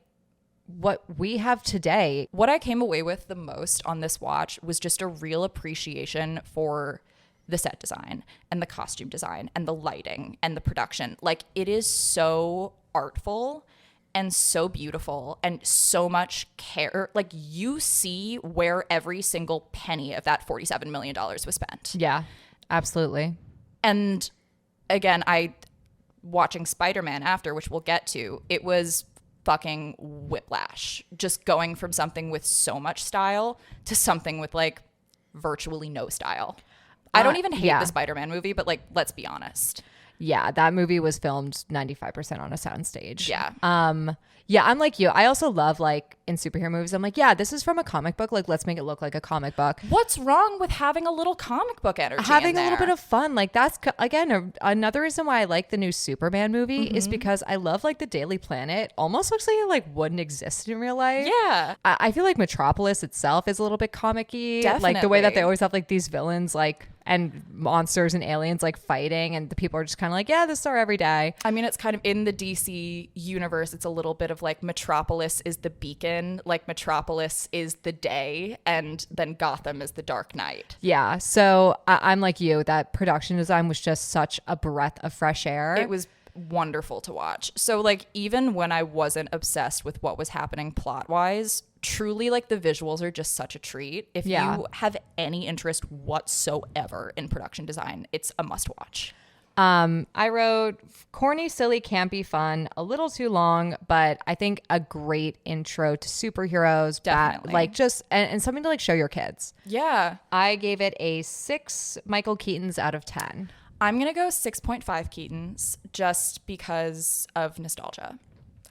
what we have today. What I came away with the most on this watch was just a real appreciation for the set design and the costume design and the lighting and the production. Like, it is so artful and so beautiful and so much care. Like, you see where every single penny of that $47 million was spent. Yeah, absolutely. And again, watching Spider-Man after, which we'll get to, it was fucking whiplash. Just going from something with so much style to something with like virtually no style. I don't even hate the Spider-Man movie, but like, let's be honest. Yeah, that movie was filmed 95% on a soundstage. Yeah. Yeah, I'm like you. I also love like in superhero movies, I'm like, yeah, this is from a comic book. Like, let's make it look like a comic book. What's wrong with having a little comic book energy? Having a little bit of fun. Like, that's again another reason why I like the new Superman movie is because I love like the Daily Planet. Almost looks like it like wouldn't exist in real life. Yeah. I feel like Metropolis itself is a little bit comic-y. Definitely. Like the way that they always have like these villains like and monsters and aliens like fighting, and the people are just kind of like, yeah, this is our every day. I mean, it's kind of in the DC universe, it's a little bit of like Metropolis is the beacon, like Metropolis is the day, and then Gotham is the dark night. Yeah. So I'm like you, that production design was just such a breath of fresh air. It was wonderful to watch. So like, even when I wasn't obsessed with what was happening plot wise, truly like the visuals are just such a treat. If you have any interest whatsoever in production design, it's a must watch. I wrote corny, silly, campy, fun, a little too long, but I think a great intro to superheroes. Definitely. Like just and something to like show your kids. Yeah. I gave it a 6 Michael Keatons out of 10. I'm going to go 6.5 Keatons just because of nostalgia.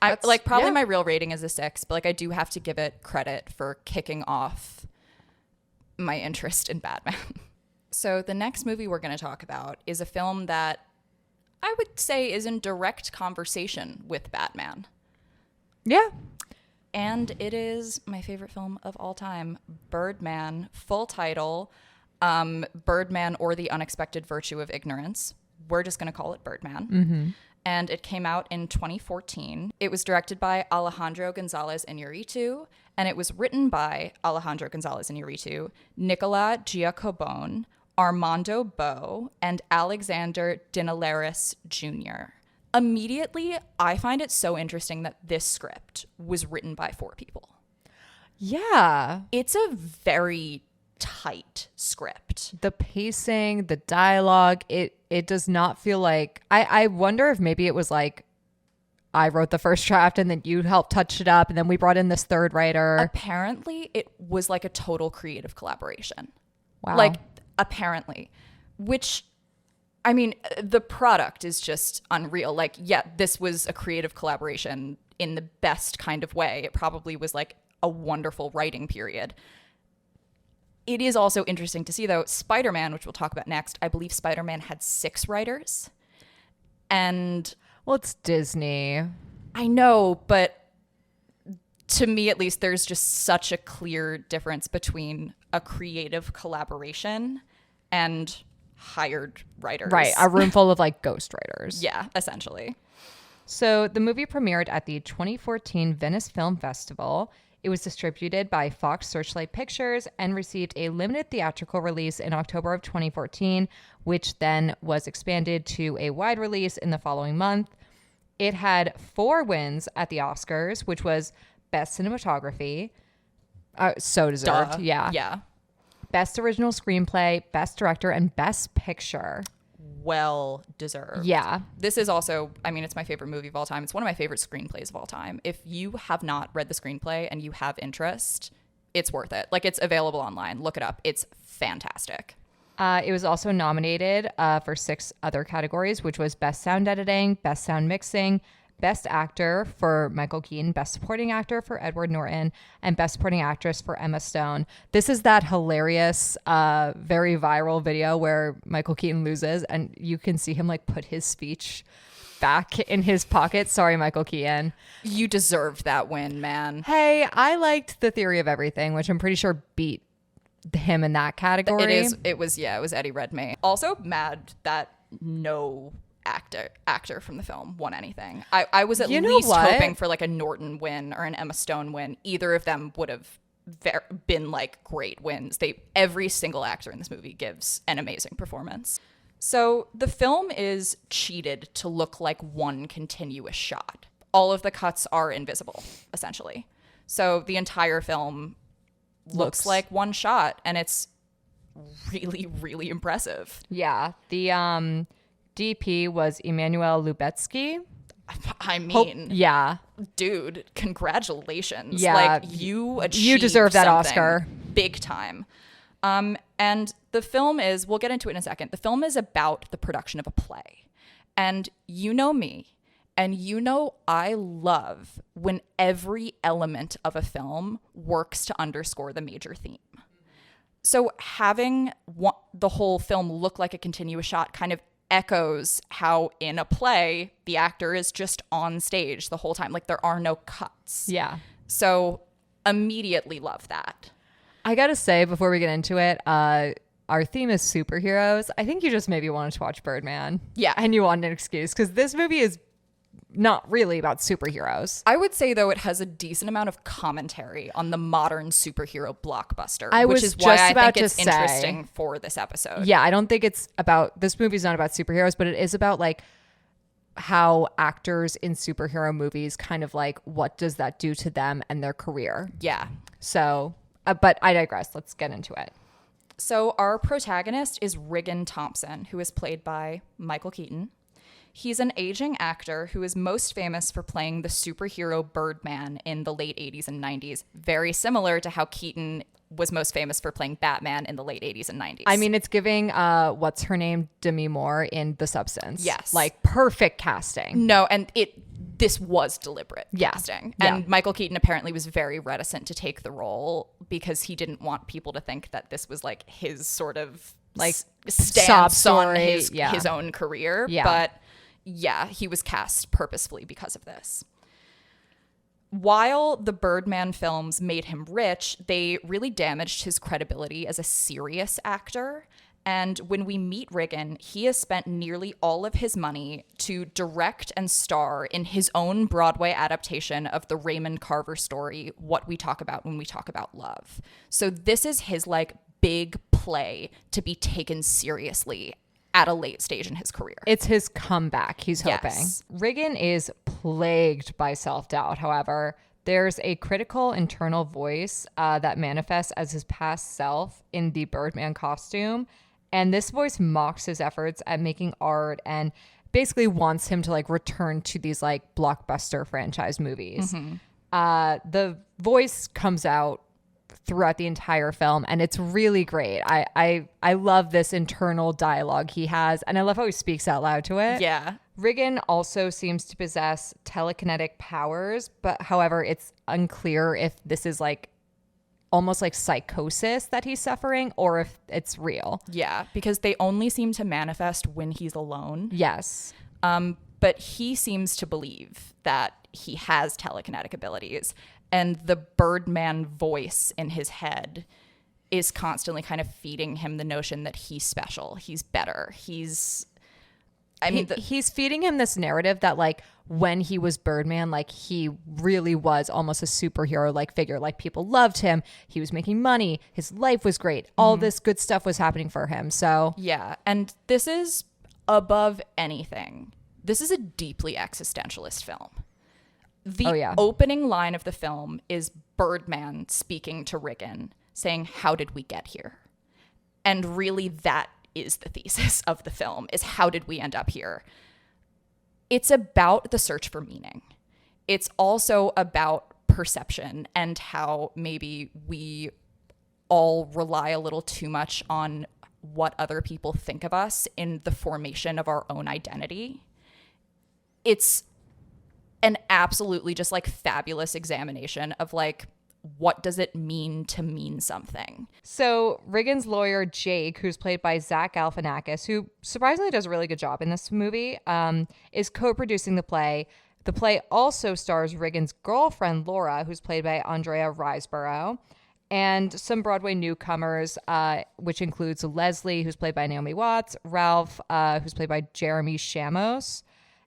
I like probably my real rating is a 6, but like I do have to give it credit for kicking off my interest in Batman. So the next movie we're going to talk about is a film that I would say is in direct conversation with Batman. Yeah. And it is my favorite film of all time, Birdman, full title, Birdman or the Unexpected Virtue of Ignorance. We're just going to call it Birdman. Mm-hmm. And it came out in 2014. It was directed by Alejandro González Iñárritu, and it was written by Alejandro González Iñárritu, Nicola Giacobone, Armando Bo, and Alexander Dinelaris Jr. Immediately, I find it so interesting that this script was written by 4 people. Yeah. It's a very tight script. The pacing, the dialogue, it does not feel like I wonder if maybe it was like I wrote the first draft and then you helped touch it up and then we brought in this third writer. Apparently it was like a total creative collaboration. Wow. Like, apparently, which, I mean, the product is just unreal. Like, yeah, this was a creative collaboration in the best kind of way. It probably was like a wonderful writing period. It is also interesting to see, though, Spider-Man, which we'll talk about next, I believe Spider-Man had 6 writers. And well, it's Disney. I know, but to me, at least, there's just such a clear difference between a creative collaboration and hired writers. Right. A room full of like ghost writers. Yeah, essentially. So the movie premiered at the 2014 Venice Film Festival. It was distributed by Fox Searchlight Pictures and received a limited theatrical release in October of 2014, which then was expanded to a wide release in the following month. It had 4 wins at the Oscars, which was Best Cinematography. So deserved. Duh. Yeah. Yeah. Best Original Screenplay, Best Director, and Best Picture. Well deserved. Yeah. This is also, I mean, it's my favorite movie of all time. It's one of my favorite screenplays of all time. If you have not read the screenplay and you have interest, it's worth it. Like, it's available online. Look it up. It's fantastic. It was also nominated for 6 other categories, which was Best Sound Editing, Best Sound Mixing, Best Actor for Michael Keaton, Best Supporting Actor for Edward Norton, and Best Supporting Actress for Emma Stone. This is that hilarious, very viral video where Michael Keaton loses and you can see him like put his speech back in his pocket. Sorry, Michael Keaton. You deserved that win, man. Hey, I liked The Theory of Everything, which I'm pretty sure beat him in that category. It was Eddie Redmayne. Also mad that no actor from the film won anything. I was at least hoping for like a Norton win or an Emma Stone win. Either of them would have been like great wins. Every single actor in this movie gives an amazing performance. So the film is cheated to look like one continuous shot. All of the cuts are invisible, essentially. So the entire film looks like one shot, and it's really, really impressive. Yeah. The DP was Emmanuel Lubetsky. I mean, yeah, dude, congratulations. Yeah, like you deserve that Oscar big time. And the film is, we'll get into it in a second. The film is about the production of a play. And you know me, and you know I love when every element of a film works to underscore the major theme. So having the whole film look like a continuous shot kind of echoes how in a play the actor is just on stage the whole time. Like there are no cuts. Yeah. So immediately love that. I gotta say before we get into it, our theme is superheroes. I think you just maybe wanted to watch Birdman. Yeah. And you wanted an excuse because this movie is not really about superheroes. I would say, though, it has a decent amount of commentary on the modern superhero blockbuster, which is why I think it's interesting for this episode. Yeah, I don't think it's about, this movie's not about superheroes, but it is about like how actors in superhero movies kind of like, what does that do to them and their career? Yeah. So, but I digress. Let's get into it. So our protagonist is Regan Thompson, who is played by Michael Keaton. He's an aging actor who is most famous for playing the superhero Birdman in the late 80s and 90s, very similar to how Keaton was most famous for playing Batman in the late 80s and 90s. I mean, it's giving, what's her name, Demi Moore in The Substance. Yes. Like, perfect casting. No, and this was deliberate casting. And Michael Keaton apparently was very reticent to take the role because he didn't want people to think that this was like his sort of like stance on his own career. Yeah. But yeah, he was cast purposefully because of this. While the Birdman films made him rich, they really damaged his credibility as a serious actor. And when we meet Regan, he has spent nearly all of his money to direct and star in his own Broadway adaptation of the Raymond Carver story, What We Talk About When We Talk About Love. So this is his like big play to be taken seriously at a late stage in his career. It's his comeback, he's hoping. Yes. Regan is plagued by self-doubt, however. There's a critical internal voice that manifests as his past self in the Birdman costume. And this voice mocks his efforts at making art and basically wants him to like return to these like blockbuster franchise movies. Mm-hmm. The voice comes out throughout the entire film and it's really great. I love this internal dialogue he has and I love how he speaks out loud to it. Yeah. Regan also seems to possess telekinetic powers, but however, it's unclear if this is like almost like psychosis that he's suffering or if it's real. Yeah, because they only seem to manifest when he's alone. Yes. But he seems to believe that he has telekinetic abilities. And the Birdman voice in his head is constantly kind of feeding him the notion that he's special. He's better. He's feeding him this narrative that like when he was Birdman, like he really was almost a superhero like figure. Like people loved him. He was making money. His life was great. All this good stuff was happening for him. So yeah. And this is above anything. This is a deeply existentialist film. The opening line of the film is Birdman speaking to Regan saying, "How did we get here?" And really that is the thesis of the film, is how did we end up here? It's about the search for meaning. It's also about perception and how maybe we all rely a little too much on what other people think of us in the formation of our own identity. It's an absolutely just like fabulous examination of like, what does it mean to mean something? So Riggins' lawyer, Jake, who's played by Zach Galifianakis, who surprisingly does a really good job in this movie, is co-producing the play. The play also stars Riggins' girlfriend, Laura, who's played by Andrea Riseborough, and some Broadway newcomers, which includes Leslie, who's played by Naomi Watts, Ralph, who's played by Jeremy Shamos,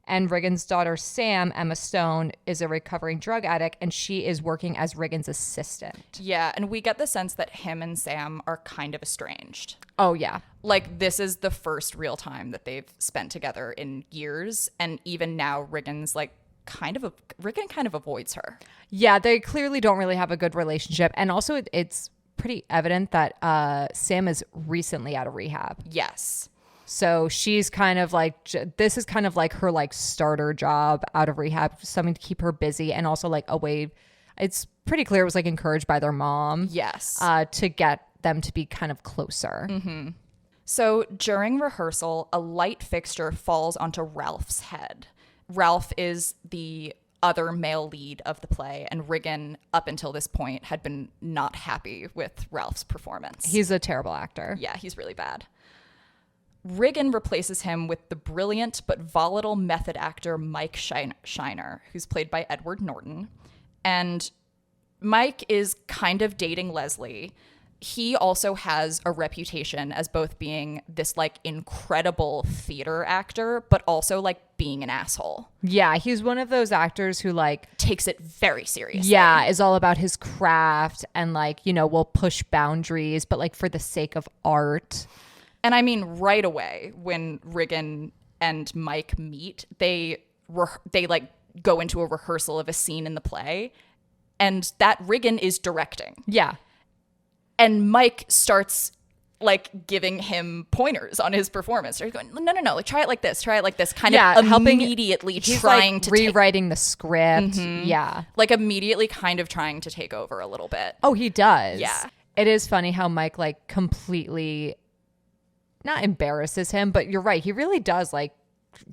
and Riggins' daughter, Sam, Emma Stone, is a recovering drug addict, and she is working as Riggins' assistant. Yeah, and we get the sense that him and Sam are kind of estranged. Oh, yeah. Like, this is the first real time that they've spent together in years, and even now, Riggins, like, Riggin kind of avoids her. Yeah, they clearly don't really have a good relationship, and also it's pretty evident that Sam is recently out of rehab. Yes. So she's kind of like, this is kind of like her like starter job out of rehab, something to keep her busy, and also like a way, it's pretty clear it was like encouraged by their mom. Yes. To get them to be kind of closer. Mm-hmm. So during rehearsal, a light fixture falls onto Ralph's head. Ralph is the other male lead of the play, and Riggin, up until this point, had been not happy with Ralph's performance. He's a terrible actor. Yeah, he's really bad. Riggin replaces him with the brilliant but volatile method actor Mike Shiner, who's played by Edward Norton. And Mike is kind of dating Leslie. He also has a reputation as both being this like incredible theater actor, but also like being an asshole. Yeah, he's one of those actors who like takes it very seriously. Yeah, is all about his craft and like, you know, will push boundaries, but like for the sake of art. And I mean, right away, when Riggin and Mike meet, they like go into a rehearsal of a scene in the play, and that Riggin is directing. Yeah. And Mike starts like giving him pointers on his performance. He's going, no, like try it like this, kind of immediately trying to rewriting the script. Mm-hmm. Yeah. Like immediately kind of trying to take over a little bit. Oh, he does. Yeah. It is funny how Mike like completely not embarrasses him, but you're right. He really does like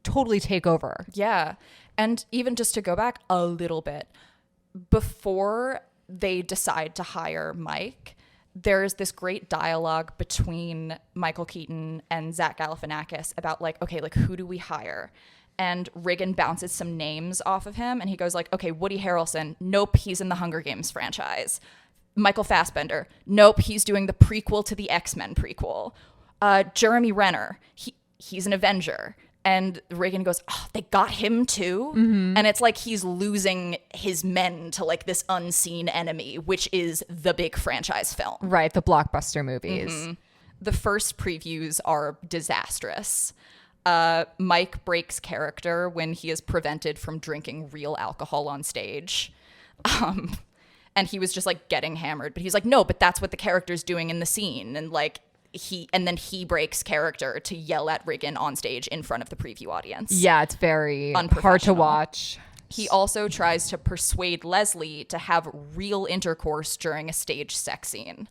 totally take over. Yeah. And even just to go back a little bit, before they decide to hire Mike, there's this great dialogue between Michael Keaton and Zach Galifianakis about like, okay, like who do we hire? And Riggin bounces some names off of him and he goes like, okay, Woody Harrelson, nope, he's in the Hunger Games franchise. Michael Fassbender, nope, he's doing the prequel to the X-Men prequel. Jeremy Renner, he's an Avenger. And Riggin goes, oh, they got him too? Mm-hmm. And it's like he's losing his men to like this unseen enemy, which is the big franchise film. Right, the blockbuster movies. Mm-hmm. The first previews are disastrous. Mike breaks character when he is prevented from drinking real alcohol on stage. And he was just like getting hammered. But he's like, no, but that's what the character's doing in the scene. And like, then he breaks character to yell at Riggin on stage in front of the preview audience. Yeah, it's very hard to watch. He also tries to persuade Leslie to have real intercourse during a stage sex scene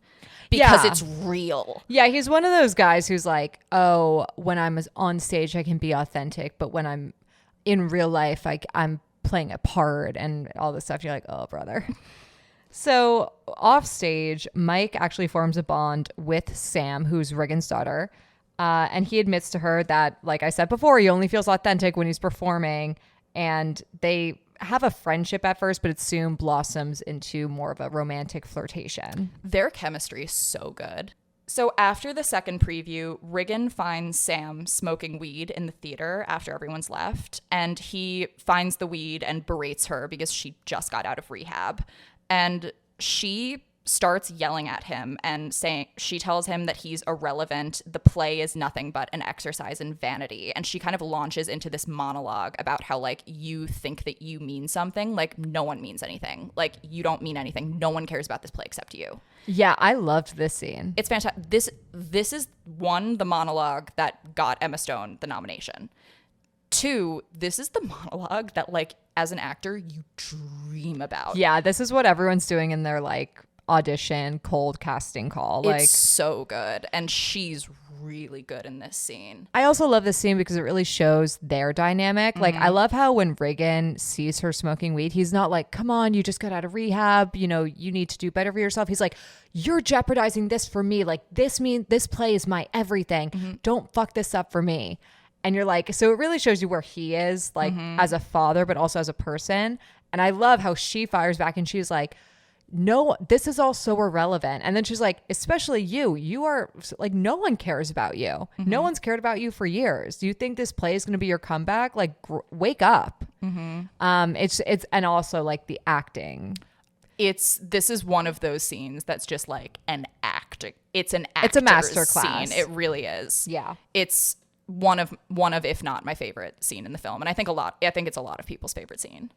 because it's real. Yeah, he's one of those guys who's like, oh, when I'm on stage, I can be authentic, but when I'm in real life, I'm playing a part and all this stuff. You're like, oh, brother. So off stage, Mike actually forms a bond with Sam, who's Riggin's daughter. And he admits to her that, like I said before, he only feels authentic when he's performing. And they have a friendship at first, but it soon blossoms into more of a romantic flirtation. Their chemistry is so good. So after the second preview, Riggin finds Sam smoking weed in the theater after everyone's left. And he finds the weed and berates her because she just got out of rehab. And she starts yelling at him and she tells him that he's irrelevant. The play is nothing but an exercise in vanity. And she kind of launches into this monologue about how like you think that you mean something. Like no one means anything. Like you don't mean anything. No one cares about this play except you. Yeah, I loved this scene. It's fantastic. This is the monologue that got Emma Stone the nomination. 2, this is the monologue that like as an actor you dream about. Yeah, this is what everyone's doing in their like audition, cold casting call. It's so good. And she's really good in this scene. I also love this scene because it really shows their dynamic. Like, I love how when Regan sees her smoking weed, he's not like, come on, you just got out of rehab. You know, you need to do better for yourself. He's like, you're jeopardizing this for me. Like, this play is my everything. Don't fuck this up for me. And you're like, so it really shows you where he is, like, as a father, but also as a person. And I love how she fires back and she's like, no, this is all so irrelevant. And then she's like, especially you are like, no one cares about you. No one's cared about you for years. Do you think this play is going to be your comeback? Like, wake up. It's and also like the acting. This is one of those scenes that's just like an acting. It's a master class. Scene. It really is. Yeah. It's one of if not my favorite scene in the film, and I think it's a lot of people's favorite scene.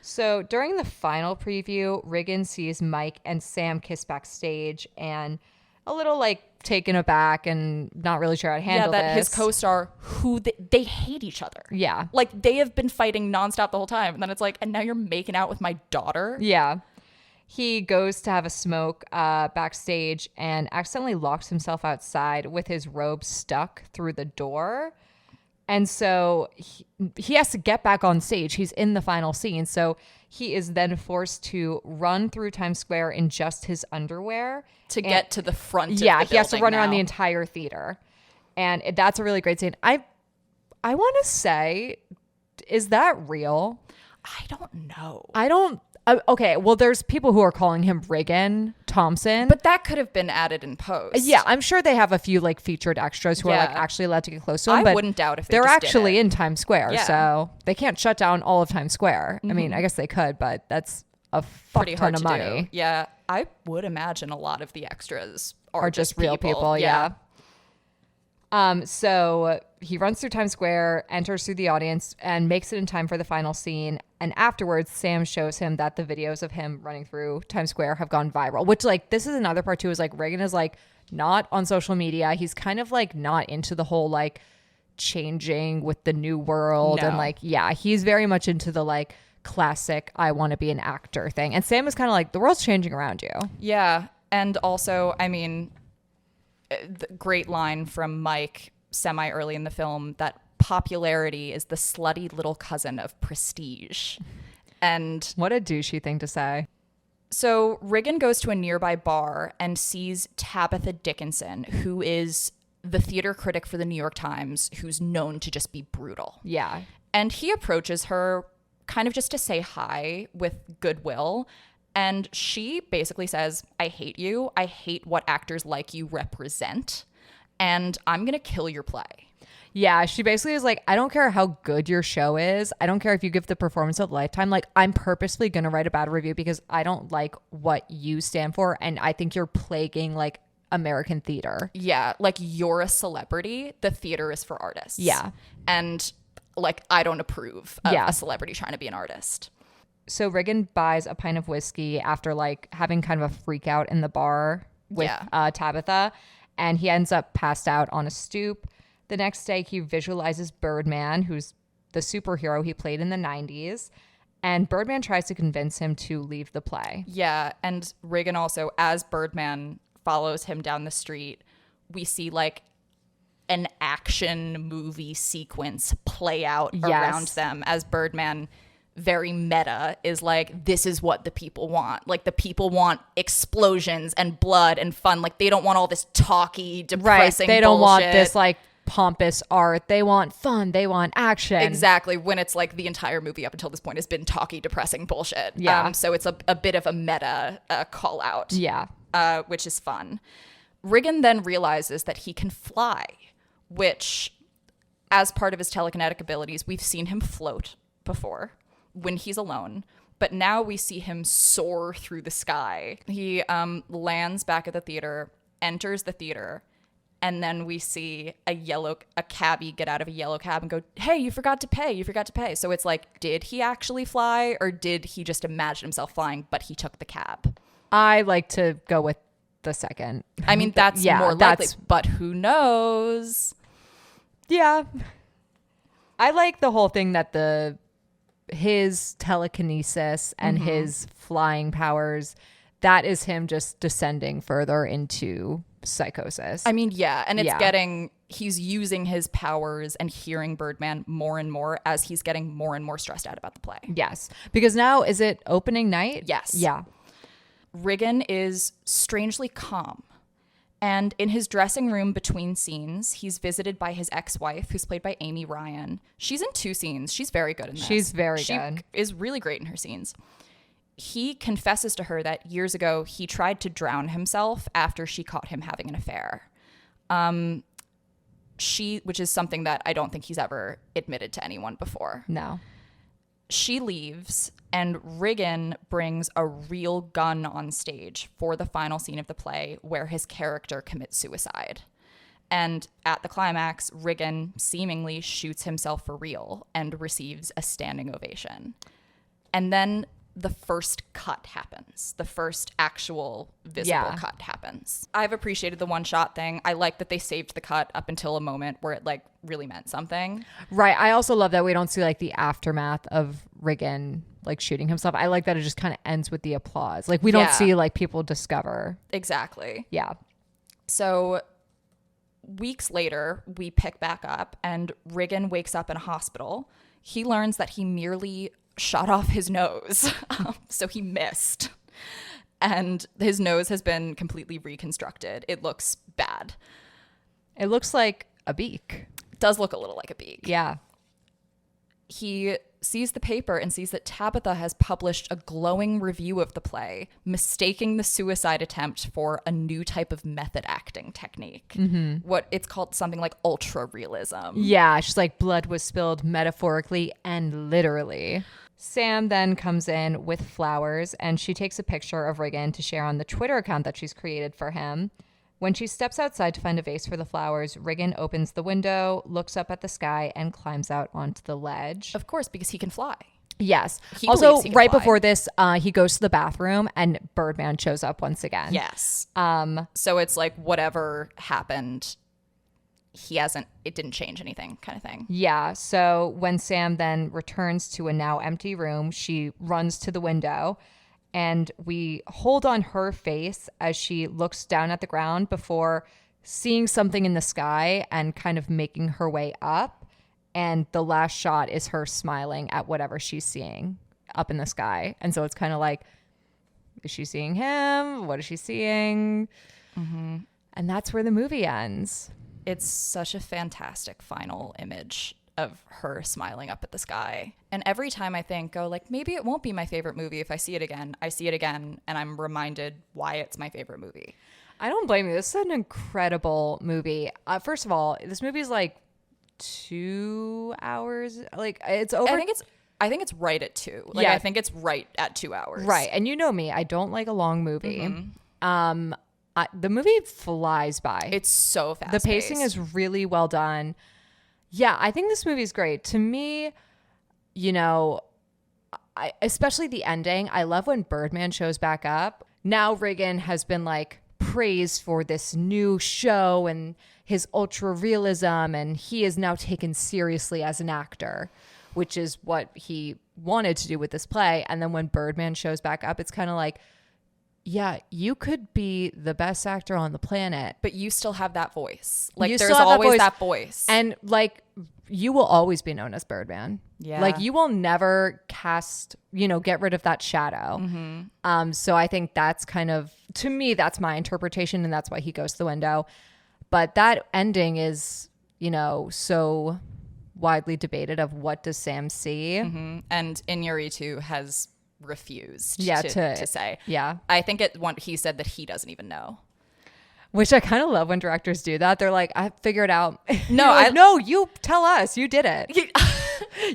So during the final preview, Regan sees Mike and Sam kiss backstage and a little like taken aback and not really sure how to handle that this. His co-star, who they hate each other. Yeah. Like, they have been fighting nonstop the whole time. And then it's like, and now you're making out with my daughter? Yeah. He goes to have a smoke backstage and accidentally locks himself outside with his robe stuck through the door. And so he has to get back on stage. He's in the final scene. So he is then forced to run through Times Square in just his underwear. To get to the front of the building. Yeah, he has to run around now. the entire theater. And that's a really great scene. I want to say, is that real? I don't know. Okay, well, there's people who are calling him Regan Thompson. But that could have been added in post. Yeah, I'm sure they have a few like featured extras who are like actually allowed to get close to him. I wouldn't doubt if they're just actually did it. in Times Square, so they can't shut down all of Times Square. I mean, I guess they could, but that's a fuck Pretty ton hard of to money. do. Yeah, I would imagine a lot of the extras Are just real people, yeah. So he runs through Times Square, enters through the audience, and makes it in time for the final scene. And afterwards, Sam shows him that the videos of him running through Times Square have gone viral, which, like, this is another part too, is like Regan is like not on social media. He's kind of like not into the whole like changing with the new world. No. And like, yeah, he's very much into the like classic, I want to be an actor thing. And Sam is kind of like, the world's changing around you. Yeah. And also, I mean, the great line from Mike semi early in the film that popularity is the slutty little cousin of prestige. And what a douchey thing to say. So Regan goes to a nearby bar and sees Tabitha Dickinson, who is the theater critic for the New York Times, who's known to just be brutal. Yeah. And he approaches her kind of just to say hi with goodwill. And she basically says, I hate you. I hate what actors like you represent. And I'm going to kill your play. Yeah, she basically is like, I don't care how good your show is. I don't care if you give the performance of a lifetime. Like, I'm purposely going to write a bad review because I don't like what you stand for. And I think you're plaguing like American theater. Yeah, like you're a celebrity. The theater is for artists. Yeah. And like, I don't approve of a celebrity trying to be an artist. So Regan buys a pint of whiskey after like having kind of a freak out in the bar with Tabitha. And he ends up passed out on a stoop. The next day, he visualizes Birdman, who's the superhero he played in the 90s. And Birdman tries to convince him to leave the play. Yeah. And Regan also, as Birdman follows him down the street, we see like an action movie sequence play out around them as Birdman, very meta, is like, this is what the people want. Like, the people want explosions and blood and fun. Like, they don't want all this talky, depressing They don't want bullshit. this like pompous art. They want fun. They want action. Exactly. When it's like the entire movie up until this point has been talky, depressing bullshit. Yeah. So it's a bit of a meta call out. Yeah. Which is fun. Regan then realizes that he can fly, which, as part of his telekinetic abilities, we've seen him float before when he's alone. But now we see him soar through the sky. He lands back at the theater, enters the theater, and then we see a cabbie get out of a yellow cab and go, hey, you forgot to pay. You forgot to pay. So it's like, did he actually fly, or did he just imagine himself flying, but he took the cab? I like to go with the second. I mean, that's more likely, but who knows? Yeah. I like the whole thing that his telekinesis and his flying powers, that is him just descending further into psychosis. I mean, yeah. And he's using his powers and hearing Birdman more and more as he's getting more and more stressed out about the play. Yes. Because now, is it opening night? Yes. Yeah. Riggin is strangely calm. And in his dressing room between scenes, he's visited by his ex-wife, who's played by Amy Ryan. She's in 2 scenes. She's very good in this. She's very good. She is really great in her scenes. He confesses to her that years ago, he tried to drown himself after she caught him having an affair. Which is something that I don't think he's ever admitted to anyone before. No. She leaves, and Riggin brings a real gun on stage for the final scene of the play where his character commits suicide. And at the climax, Riggin seemingly shoots himself for real and receives a standing ovation. And then the first cut happens. The first actual visible cut happens. I've appreciated the one-shot thing. I like that they saved the cut up until a moment where it like really meant something. Right. I also love that we don't see like the aftermath of Riggin like shooting himself. I like that it just kind of ends with the applause. Like we don't see like people discover. Exactly. Yeah. So weeks later, we pick back up and Riggin wakes up in a hospital. He learns that he merely shot off his nose. So he missed. And his nose has been completely reconstructed. It looks bad. It looks like a beak. It does look a little like a beak. Yeah. He sees the paper and sees that Tabitha has published a glowing review of the play, mistaking the suicide attempt for a new type of method acting technique. What it's called something like ultra realism. Yeah, she's like, blood was spilled metaphorically and literally. Sam then comes in with flowers and she takes a picture of Riggin to share on the Twitter account that she's created for him. When she steps outside to find a vase for the flowers, Riggin opens the window, looks up at the sky, and climbs out onto the ledge. Of course, because he can fly. Yes. He Also, can right fly. before this, he goes to the bathroom and Birdman shows up once again. Yes. So it's like whatever happened, it didn't change anything kind of thing. Yeah. So when Sam then returns to a now empty room, she runs to the window and we hold on her face as she looks down at the ground before seeing something in the sky and kind of making her way up. And the last shot is her smiling at whatever she's seeing up in the sky. And so it's kind of like, is she seeing him? What is she seeing? And that's where the movie ends. It's such a fantastic final image of her smiling up at the sky. And every time I think, maybe it won't be my favorite movie if I see it again, and I'm reminded why it's my favorite movie. I don't blame you. This is an incredible movie. First of all, this movie is like 2 hours. Like it's over. I think it's right at 2. Yeah. I think it's right at 2 hours. Right. And you know me, I don't like a long movie. The movie flies by. It's so fast. The pacing is really well done. Yeah, I think this movie is great. To me, especially the ending. I love when Birdman shows back up. Now Riggin has been like praised for this new show and his ultra realism, and he is now taken seriously as an actor, which is what he wanted to do with this play. And then when Birdman shows back up, it's kind of like, yeah, you could be the best actor on the planet, but you still have that voice. There's always that voice. And you will always be known as Birdman. Yeah. You will never get rid of that shadow. So I think that's kind of, to me, that's my interpretation, and that's why he goes to the window. But that ending is, so widely debated of what does Sam see. And Iñárritu has refused to say. Yeah. I think he said that he doesn't even know. Which I kind of love when directors do that. They're like, I figured out. No, no, you tell us. You did it.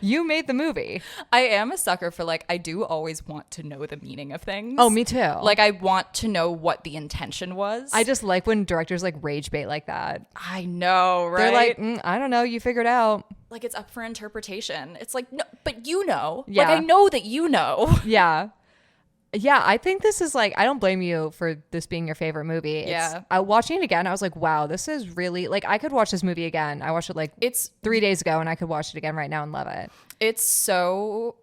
You made the movie. I am a sucker for I do always want to know the meaning of things. Oh, me too. I want to know what the intention was. I just like when directors rage bait like that. I know, right? They're like, I don't know. You figured out. It's up for interpretation. It's like, no, but you know. Yeah. I know that you know. Yeah. Yeah, I think this is I don't blame you for this being your favorite movie. Watching it again, I was like, wow, this is really, I could watch this movie again. I watched it it's 3 days ago and I could watch it again right now and love it. It's so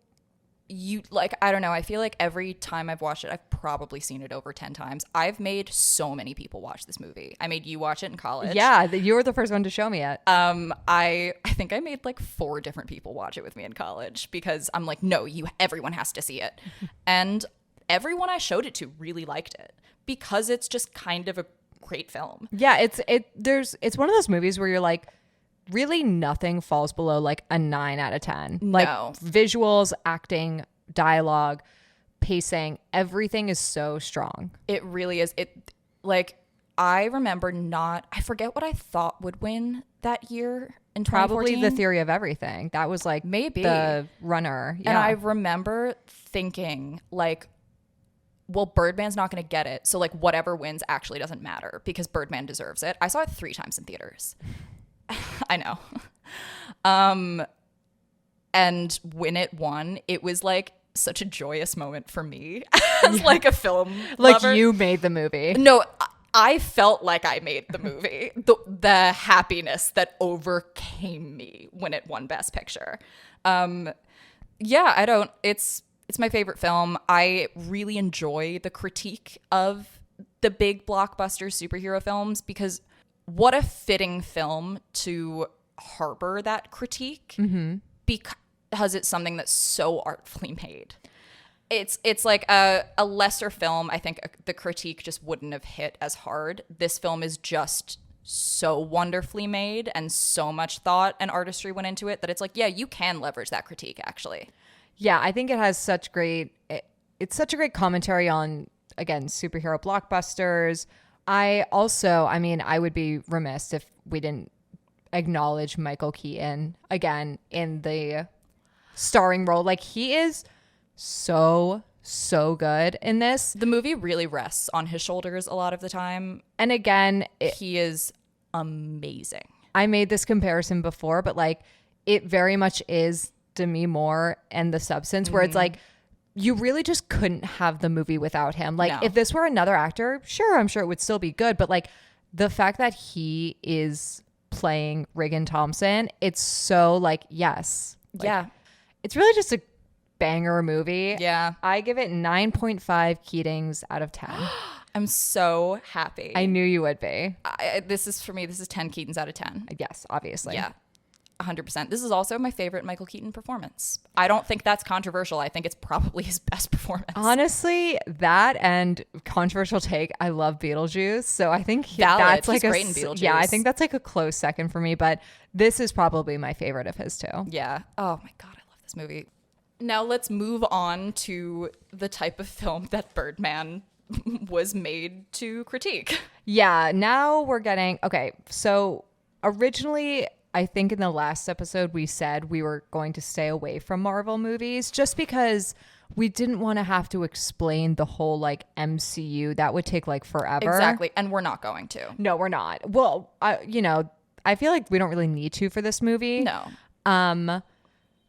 you like, I don't know, I feel like every time I've watched it, I've probably seen it over 10 times. I've made so many people watch this movie. I made you watch it in college. Yeah, you were the first one to show me it. I think I made like 4 different people watch it with me in college because I'm like, no, everyone has to see it. And everyone I showed it to really liked it because it's just kind of a great film. Yeah, it's one of those movies where you're like, really nothing falls below like a 9 out of 10. Like No. visuals, acting, dialogue, pacing, everything is so strong. It really is. It like, I remember I forget what I thought would win that year in 2014. Probably The Theory of Everything. That was like maybe the runner. Yeah. And I remember thinking like, well, Birdman's not going to get it. So like whatever wins actually doesn't matter because Birdman deserves it. I saw it 3 times in theaters. I know. And when it won, it was like such a joyous moment for me as like a film like lover. You made the movie. No, I felt like I made the movie. The happiness that overcame me when it won Best Picture. Yeah, it's my favorite film. I really enjoy the critique of the big blockbuster superhero films because what a fitting film to harbor that critique because it's something that's so artfully made. It's like a lesser film. I think the critique just wouldn't have hit as hard. This film is just so wonderfully made and so much thought and artistry went into it that it's like, yeah, you can leverage that critique actually. Yeah, I think it has it's such a great commentary on, again, superhero blockbusters. I would be remiss if we didn't acknowledge Michael Keaton again in the starring role. Like, he is so good in this. The movie really rests on his shoulders a lot of the time. And again, he is amazing. I made this comparison before, but like it very much is Demi Moore and The Substance, where it's like, you really just couldn't have the movie without him. Like, No. if this were another actor, sure, I'm sure it would still be good. But like the fact that he is playing Regan Thompson, it's so like, yes. Like, Yeah. It's really just a banger movie. Yeah. I give it 9.5 Keatings out of 10. I'm so happy. I knew you would be. This is 10 Keatons out of 10. Yes, obviously. Yeah. 100%. This is also my favorite Michael Keaton performance. I don't think that's controversial. I think it's probably his best performance. Honestly, that and controversial take, I love Beetlejuice. So I think Valid. that's like He's great in Beetlejuice. Yeah, I think that's like a close second for me, but this is probably my favorite of his too. Yeah. Oh my God, I love this movie. Now let's move on to the type of film that Birdman was made to critique. Yeah, now we're getting, okay, so originally I think in the last episode we said we were going to stay away from Marvel movies just because we didn't want to have to explain the whole like MCU. That would take like forever. Exactly. And we're not going to. No, we're not. Well, I feel like we don't really need to for this movie. No.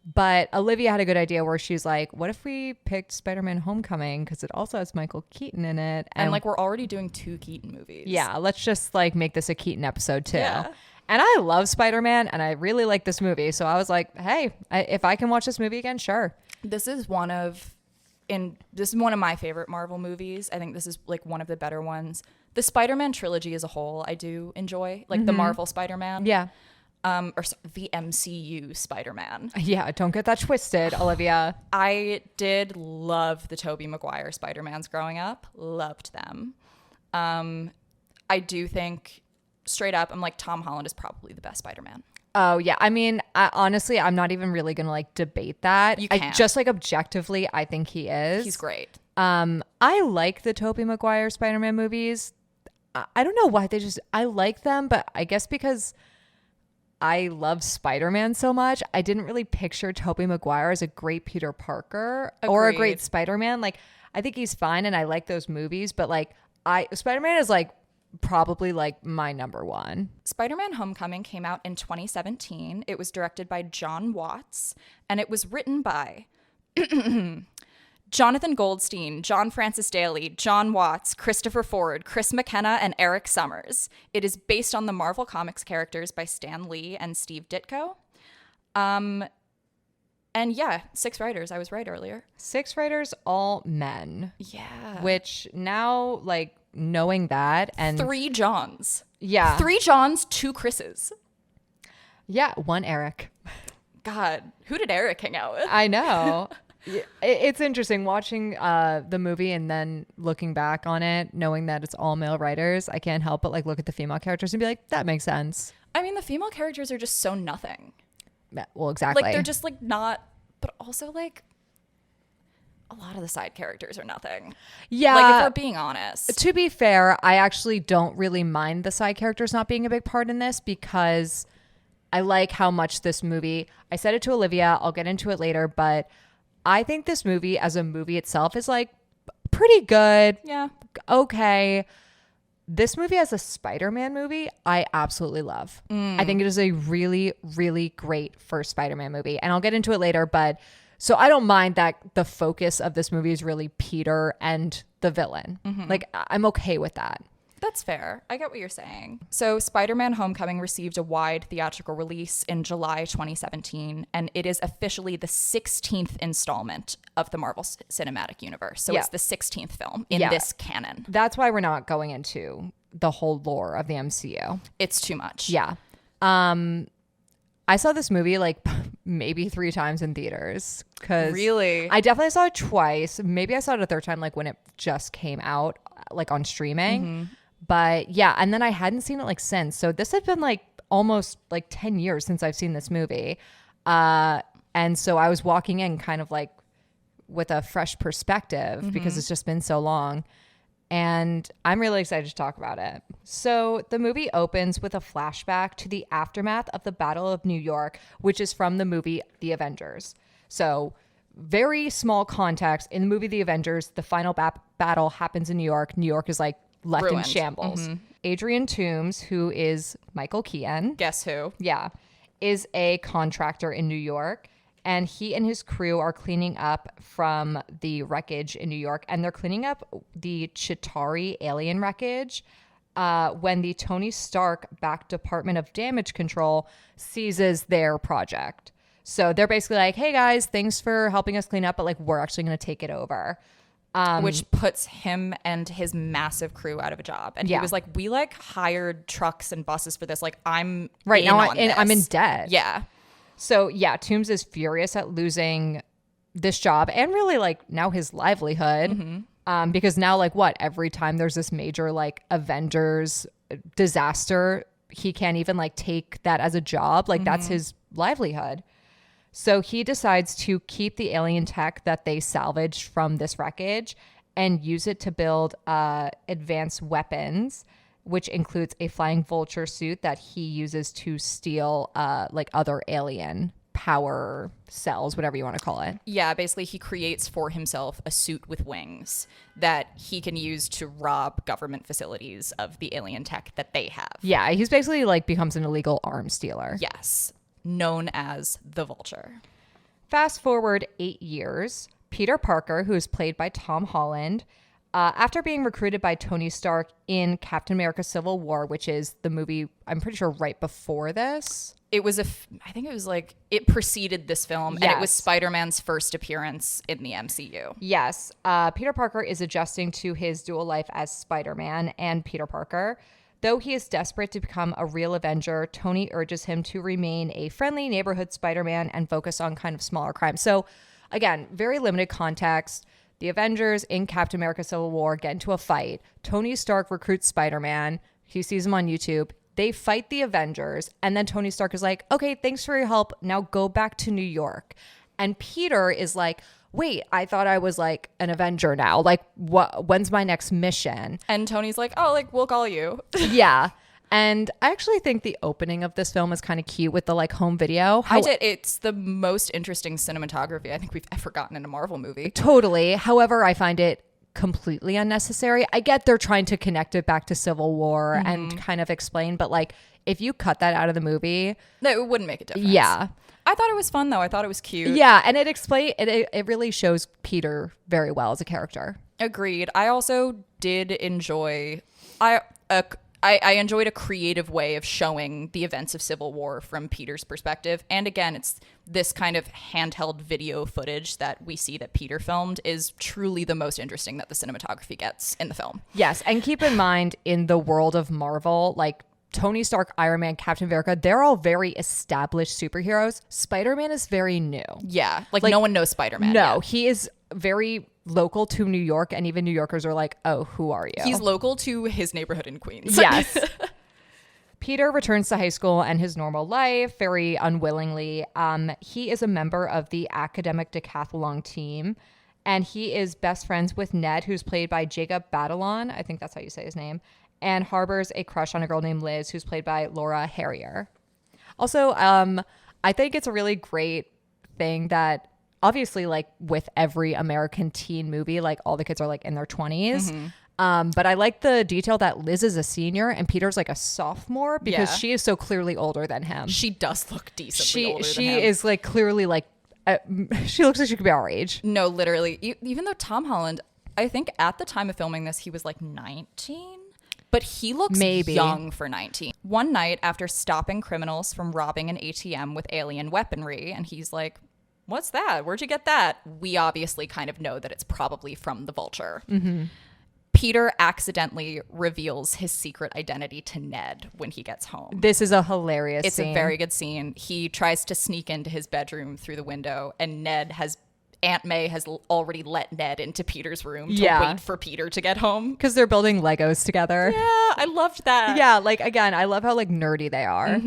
But Olivia had a good idea where she's like, what if we picked Spider-Man Homecoming because it also has Michael Keaton in it? And like we're already doing 2 Keaton movies. Yeah, let's just like make this a Keaton episode too. Yeah. And I love Spider-Man and I really like this movie. So I was like, hey, if I can watch this movie again, sure. This is one of my favorite Marvel movies. I think this is like one of the better ones. The Spider-Man trilogy as a whole, I do enjoy. Like the Marvel Spider-Man. Yeah. The MCU Spider-Man. Yeah, don't get that twisted, Olivia. I did love the Tobey Maguire Spider-Mans growing up. Loved them. I do think, straight up, I'm like, Tom Holland is probably the best Spider-Man. Oh, yeah. I mean, honestly, I'm not even really going to like debate that. You can't. Just like objectively, I think he is. He's great. I like the Tobey Maguire Spider-Man movies. I don't know why I like them, but I guess because I love Spider-Man so much, I didn't really picture Tobey Maguire as a great Peter Parker or a Agreed. great Spider-Man. Like, I think he's fine and I like those movies, but like Spider-Man is like probably like my number one. Spider-Man Homecoming came out in 2017. It was directed by John Watts, and it was written by Jonathan Goldstein, John Francis Daley, John Watts, Christopher Ford, Chris McKenna, and Eric Summers. It is based on the Marvel Comics characters by Stan Lee and Steve Ditko. And yeah, 6 writers. I was right earlier. 6 writers, all men. Yeah. Which now, like, knowing that and 3 Johns. Yeah. 3 Johns, 2 Chris's. Yeah, 1 Eric. God, who did Eric hang out with? I know. It's interesting watching the movie and then looking back on it, knowing that it's all male writers. I can't help but like look at the female characters and be like, that makes sense. I mean, the female characters are just so nothing. Yeah, well, exactly. Like, they're just like not, but also like a lot of the side characters are nothing. Yeah. Like, if we're being honest. To be fair, I actually don't really mind the side characters not being a big part in this because I like how much this movie, I said it to Olivia, I'll get into it later, but I think this movie as a movie itself is like pretty good. Yeah. Okay. This movie as a Spider-Man movie, I absolutely love. I think it is a really, really great first Spider-Man movie. And I'll get into it later, but so I don't mind that the focus of this movie is really Peter and the villain. Like, I'm okay with that. That's fair. I get what you're saying. So Spider-Man Homecoming received a wide theatrical release in July 2017, and it is officially the 16th installment of the Marvel Cinematic Universe. So it's the 16th film in this canon. That's why we're not going into the whole lore of the MCU. It's too much. Yeah. I saw this movie like maybe 3 times in theaters. Really? I definitely saw it twice. Maybe I saw it a third time like when it just came out like on streaming. But yeah, and then I hadn't seen it like since. So this had been like almost like 10 years since I've seen this movie. And so I was walking in kind of like with a fresh perspective because it's just been so long. And I'm really excited to talk about it. So the movie opens with a flashback to the aftermath of the Battle of New York, which is from the movie The Avengers. So very small context. In the movie The Avengers, the final battle happens in New York. New York is like left Ruined. in shambles. Adrian Toomes, who is Michael Keaton. Guess who? Yeah. Is a contractor in New York. And he and his crew are cleaning up from the wreckage in New York. And they're cleaning up the Chitauri alien wreckage when the Tony Stark-backed Department of Damage Control seizes their project. So they're basically like, hey, guys, thanks for helping us clean up, but like we're actually going to take it over. Which puts him and his massive crew out of a job. And he was like, we like hired trucks and buses for this. Like, I'm right in now on this. I'm in debt. Yeah. So yeah, Toomes is furious at losing this job and really like now his livelihood. Because now like what? Every time there's this major like Avengers disaster, he can't even like take that as a job. Like that's his livelihood. So he decides to keep the alien tech that they salvaged from this wreckage and use it to build advanced weapons, which includes a flying vulture suit that he uses to steal like other alien power cells, whatever you want to call it. Yeah, basically he creates for himself a suit with wings that he can use to rob government facilities of the alien tech that they have. Yeah, he's basically like becomes an illegal arms dealer. Yes, known as the Vulture. Fast forward 8 years, Peter Parker, who is played by Tom Holland, after being recruited by Tony Stark in Captain America Civil War, which is the movie, I'm pretty sure right before this. It was I think it was like, it preceded this film, and it was Spider-Man's first appearance in the MCU. Yes. Peter Parker is adjusting to his dual life as Spider-Man and Peter Parker. Though he is desperate to become a real Avenger, Tony urges him to remain a friendly neighborhood Spider-Man and focus on kind of smaller crimes. So again, very limited context. The Avengers in Captain America Civil War get into a fight. Tony Stark recruits Spider-Man. He sees him on YouTube. They fight the Avengers. And then Tony Stark is like, okay, thanks for your help. Now go back to New York. And Peter is like, wait, I thought I was like an Avenger now. Like, when's my next mission? And Tony's like, oh, like, we'll call you. Yeah. And I actually think the opening of this film is kind of cute with the like home video. It's the most interesting cinematography I think we've ever gotten in a Marvel movie. Totally. However, I find it completely unnecessary. I get they're trying to connect it back to Civil War and kind of explain, but like if you cut that out of the movie, no, it wouldn't make a difference. Yeah. I thought it was fun though. I thought it was cute. Yeah, and it really shows Peter very well as a character. Agreed. I also did enjoy I enjoyed a creative way of showing the events of Civil War from Peter's perspective. And again, it's this kind of handheld video footage that we see that Peter filmed is truly the most interesting that the cinematography gets in the film. Yes. And keep in mind, in the world of Marvel, like Tony Stark, Iron Man, Captain America, they're all very established superheroes. Spider-Man is very new. Yeah. Like no one knows Spider-Man. No, yet. he is very local to New York, and even New Yorkers are like, oh, who are you? He's local to his neighborhood in Queens. Yes. Peter returns to high school and his normal life very unwillingly. He is a member of the academic decathlon team, and he is best friends with Ned, who's played by Jacob Batalon. I think that's how you say his name, and harbors a crush on a girl named Liz, who's played by Laura Harrier. Also, I think it's a really great thing that obviously, like with every American teen movie, like all the kids are like in their 20s. But I like the detail that Liz is a senior and Peter's like a sophomore because she is so clearly older than him. She does look decently older than him. She is like clearly like, she looks like she could be our age. No, literally. Even though Tom Holland, I think at the time of filming this, he was like 19. But he looks young for 19. One night after stopping criminals from robbing an ATM with alien weaponry, and he's like, what's that? Where'd you get that? We obviously kind of know that it's probably from the Vulture. Peter accidentally reveals his secret identity to Ned when he gets home. This is a hilarious scene. It's a very good scene. He tries to sneak into his bedroom through the window, and Aunt May has already let Ned into Peter's room to wait for Peter to get home. Because they're building Legos together. Yeah, I loved that. Yeah, like, again, I love how, like, nerdy they are.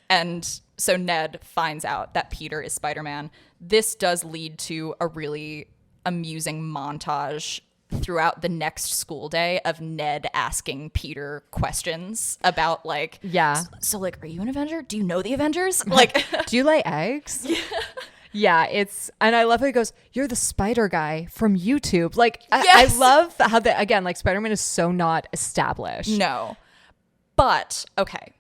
And so Ned finds out that Peter is Spider-Man. This does lead to a really amusing montage throughout the next school day of Ned asking Peter questions about, like... Yeah. So, like, are you an Avenger? Do you know the Avengers? Like... Do you lay eggs? Yeah. Yeah, and I love how he goes, you're the spider guy from YouTube. Like, I love how again, like Spider-Man is so not established. No. But, okay,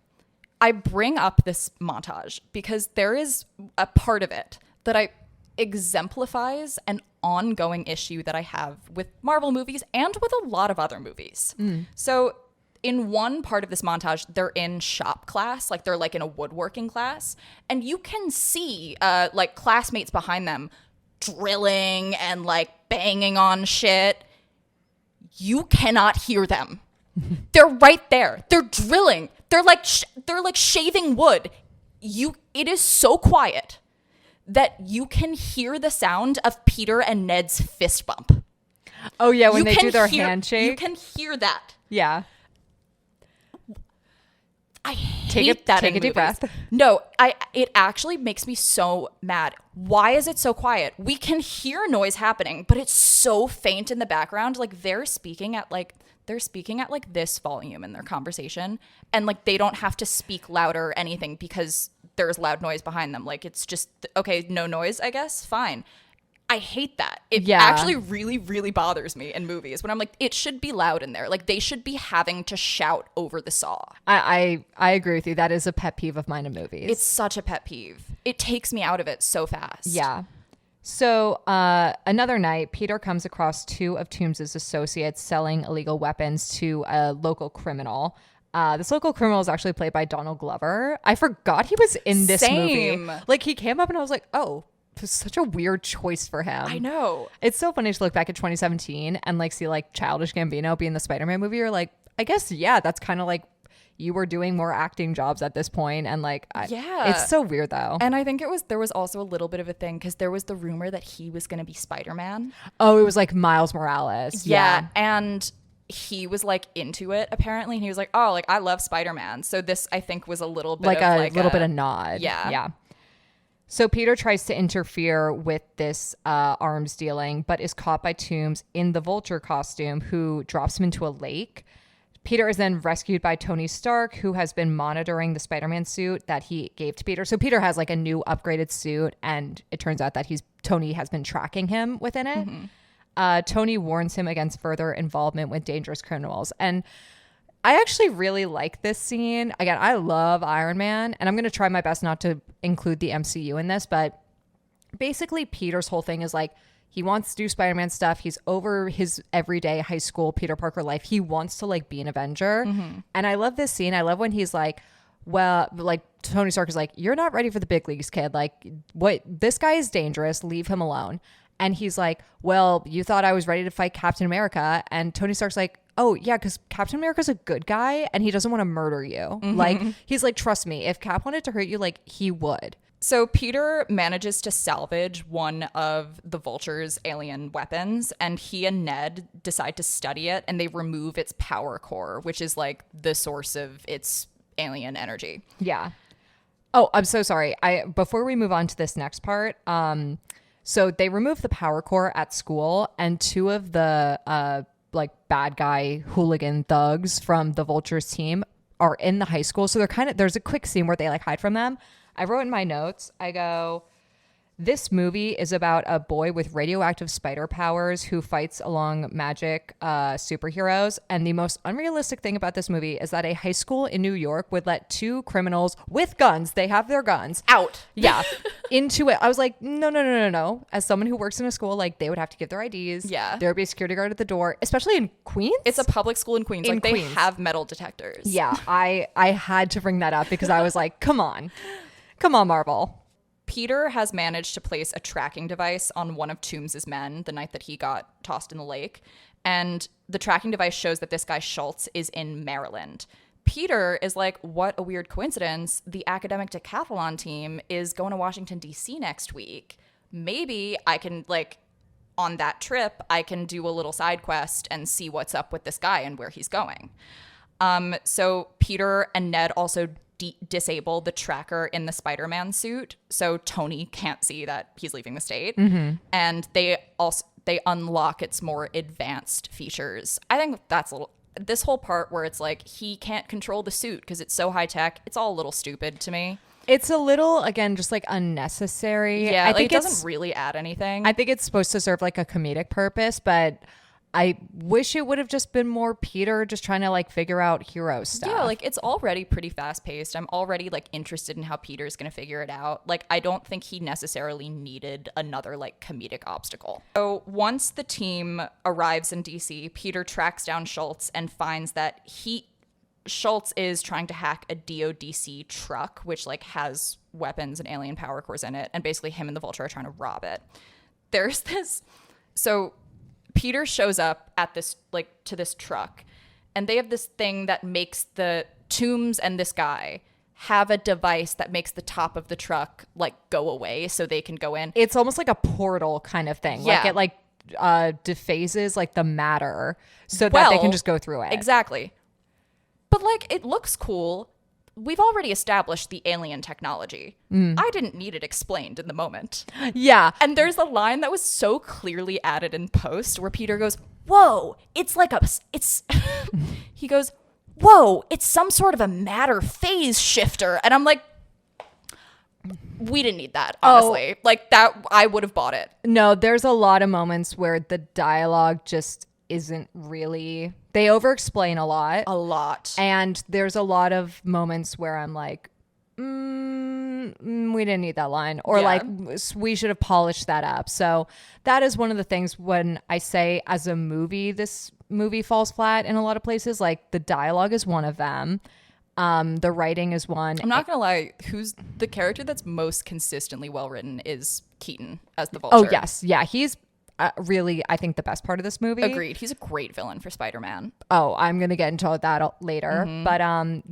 I bring up this montage because there is a part of it that exemplifies an ongoing issue that I have with Marvel movies and with a lot of other movies. So in one part of this montage, they're in shop class, like they're like in a woodworking class, and you can see like classmates behind them drilling and like banging on shit. You cannot hear them. They're right there. They're drilling. They're like shaving wood. It is so quiet that you can hear the sound of Peter and Ned's fist bump. Oh yeah, when they do their handshake. You can hear that. Yeah. I hate that. Take a deep breath. No, it actually makes me so mad. Why is it so quiet? We can hear noise happening, but it's so faint in the background. Like they're speaking at like this volume in their conversation, and like they don't have to speak louder or anything because there's loud noise behind them. Like it's just okay, no noise, I guess. Fine. I hate that. It actually really, really bothers me in movies when I'm like, it should be loud in there. Like they should be having to shout over the saw. I agree with you. That is a pet peeve of mine in movies. It's such a pet peeve. It takes me out of it so fast. Yeah. So another night, Peter comes across two of Toombs' associates selling illegal weapons to a local criminal. This local criminal is actually played by Donald Glover. I forgot he was in this movie. Like he came up and I was like, oh, it was such a weird choice for him. I know. It's so funny to look back at 2017 and like see like Childish Gambino be in the Spider-Man movie. You're like, I guess, yeah, that's kind of like you were doing more acting jobs at this point. And like, it's so weird though. And I think there was also a little bit of a thing because there was the rumor that he was going to be Spider-Man. Oh, it was like Miles Morales. Yeah. And he was like into it apparently. And he was like, oh, like I love Spider-Man. So this I think was a little bit like of a little bit of nod. Yeah. Yeah. So Peter tries to interfere with this arms dealing, but is caught by Toombs in the Vulture costume, who drops him into a lake. Peter is then rescued by Tony Stark, who has been monitoring the Spider-Man suit that he gave to Peter. So Peter has like a new upgraded suit, and it turns out that Tony has been tracking him within it. Tony warns him against further involvement with dangerous criminals. And I actually really like this scene. Again, I love Iron Man, and I'm going to try my best not to include the MCU in this, but basically Peter's whole thing is like, He wants to do Spider-Man stuff. He's over his everyday high school Peter Parker life. He wants to like be an Avenger. And I love this scene. I love when he's like, well, like Tony Stark is like, you're not ready for the big leagues, kid. Like, what? This guy is dangerous. Leave him alone. And he's like, well, you thought I was ready to fight Captain America. And Tony Stark's like, oh, yeah, because Captain America's a good guy and he doesn't want to murder you. Like, he's like, trust me, if Cap wanted to hurt you, like, he would. So Peter manages to salvage one of the Vulture's alien weapons, and he and Ned decide to study it, and they remove its power core, which is like the source of its alien energy. Yeah. Oh, I'm so sorry. Before we move on to this next part, so they remove the power core at school, and two of the like bad guy hooligan thugs from the Vulture's team are in the high school. So there's a quick scene where they like hide from them. I wrote in my notes, I go, this movie is about a boy with radioactive spider powers who fights along magic superheroes. And the most unrealistic thing about this movie is that a high school in New York would let two criminals with guns, they have their guns, out. Yeah. Into it. I was like, no. As someone who works in a school, like they would have to give their IDs. Yeah. There would be a security guard at the door, especially in Queens. It's a public school in Queens. They have metal detectors. Yeah. I had to bring that up because I was like, come on, Marvel. Peter has managed to place a tracking device on one of Toombs's men the night that he got tossed in the lake. And the tracking device shows that this guy Schultz is in Maryland. Peter is like, what a weird coincidence. The academic decathlon team is going to Washington, D.C. next week. Maybe I can, like, on that trip, I can do a little side quest and see what's up with this guy and where he's going. So Peter and Ned also disable the tracker in the Spider-Man suit, so Tony can't see that he's leaving the state. And they unlock its more advanced features. I think that's this whole part where it's like he can't control the suit because it's so high tech. It's all a little stupid to me. It's a little, again, just like unnecessary. Yeah, I think it doesn't really add anything. I think it's supposed to serve like a comedic purpose, but I wish it would have just been more Peter just trying to like figure out hero stuff. Yeah, like it's already pretty fast paced. I'm already like interested in how Peter's going to figure it out. Like I don't think he necessarily needed another like comedic obstacle. So once the team arrives in DC, Peter tracks down Schultz and finds that Schultz is trying to hack a DODC truck, which like has weapons and alien power cores in it. And basically him and the Vulture are trying to rob it. There's this, so Peter shows up at this, like, to this truck, and they have this thing that makes the Toombs and this guy have a device that makes the top of the truck, like, go away so they can go in. It's almost like a portal kind of thing. Yeah. Like, it, like, dephases, like, the matter so that they can just go through it. Exactly. But, like, it looks cool. We've already established the alien technology. I didn't need it explained in the moment. Yeah. And there's a line that was so clearly added in post where Peter goes, whoa, it's like he goes, whoa, it's some sort of a matter phase shifter. And I'm like, we didn't need that, honestly. Like that, I would have bought it. No, there's a lot of moments where the dialogue just isn't really, they over-explain a lot. And there's a lot of moments where I'm like, we didn't need that line, or like we should have polished that up. So that is one of the things when I say as a movie, this movie falls flat in a lot of places. Like the dialogue is one of them. The writing is one. I'm not gonna lie, who's the character that's most consistently well written is Keaton as the Vulture. Oh yes, yeah, he's really, I think, the best part of this movie. Agreed. He's a great villain for Spider-Man. Oh, I'm gonna get into that later. But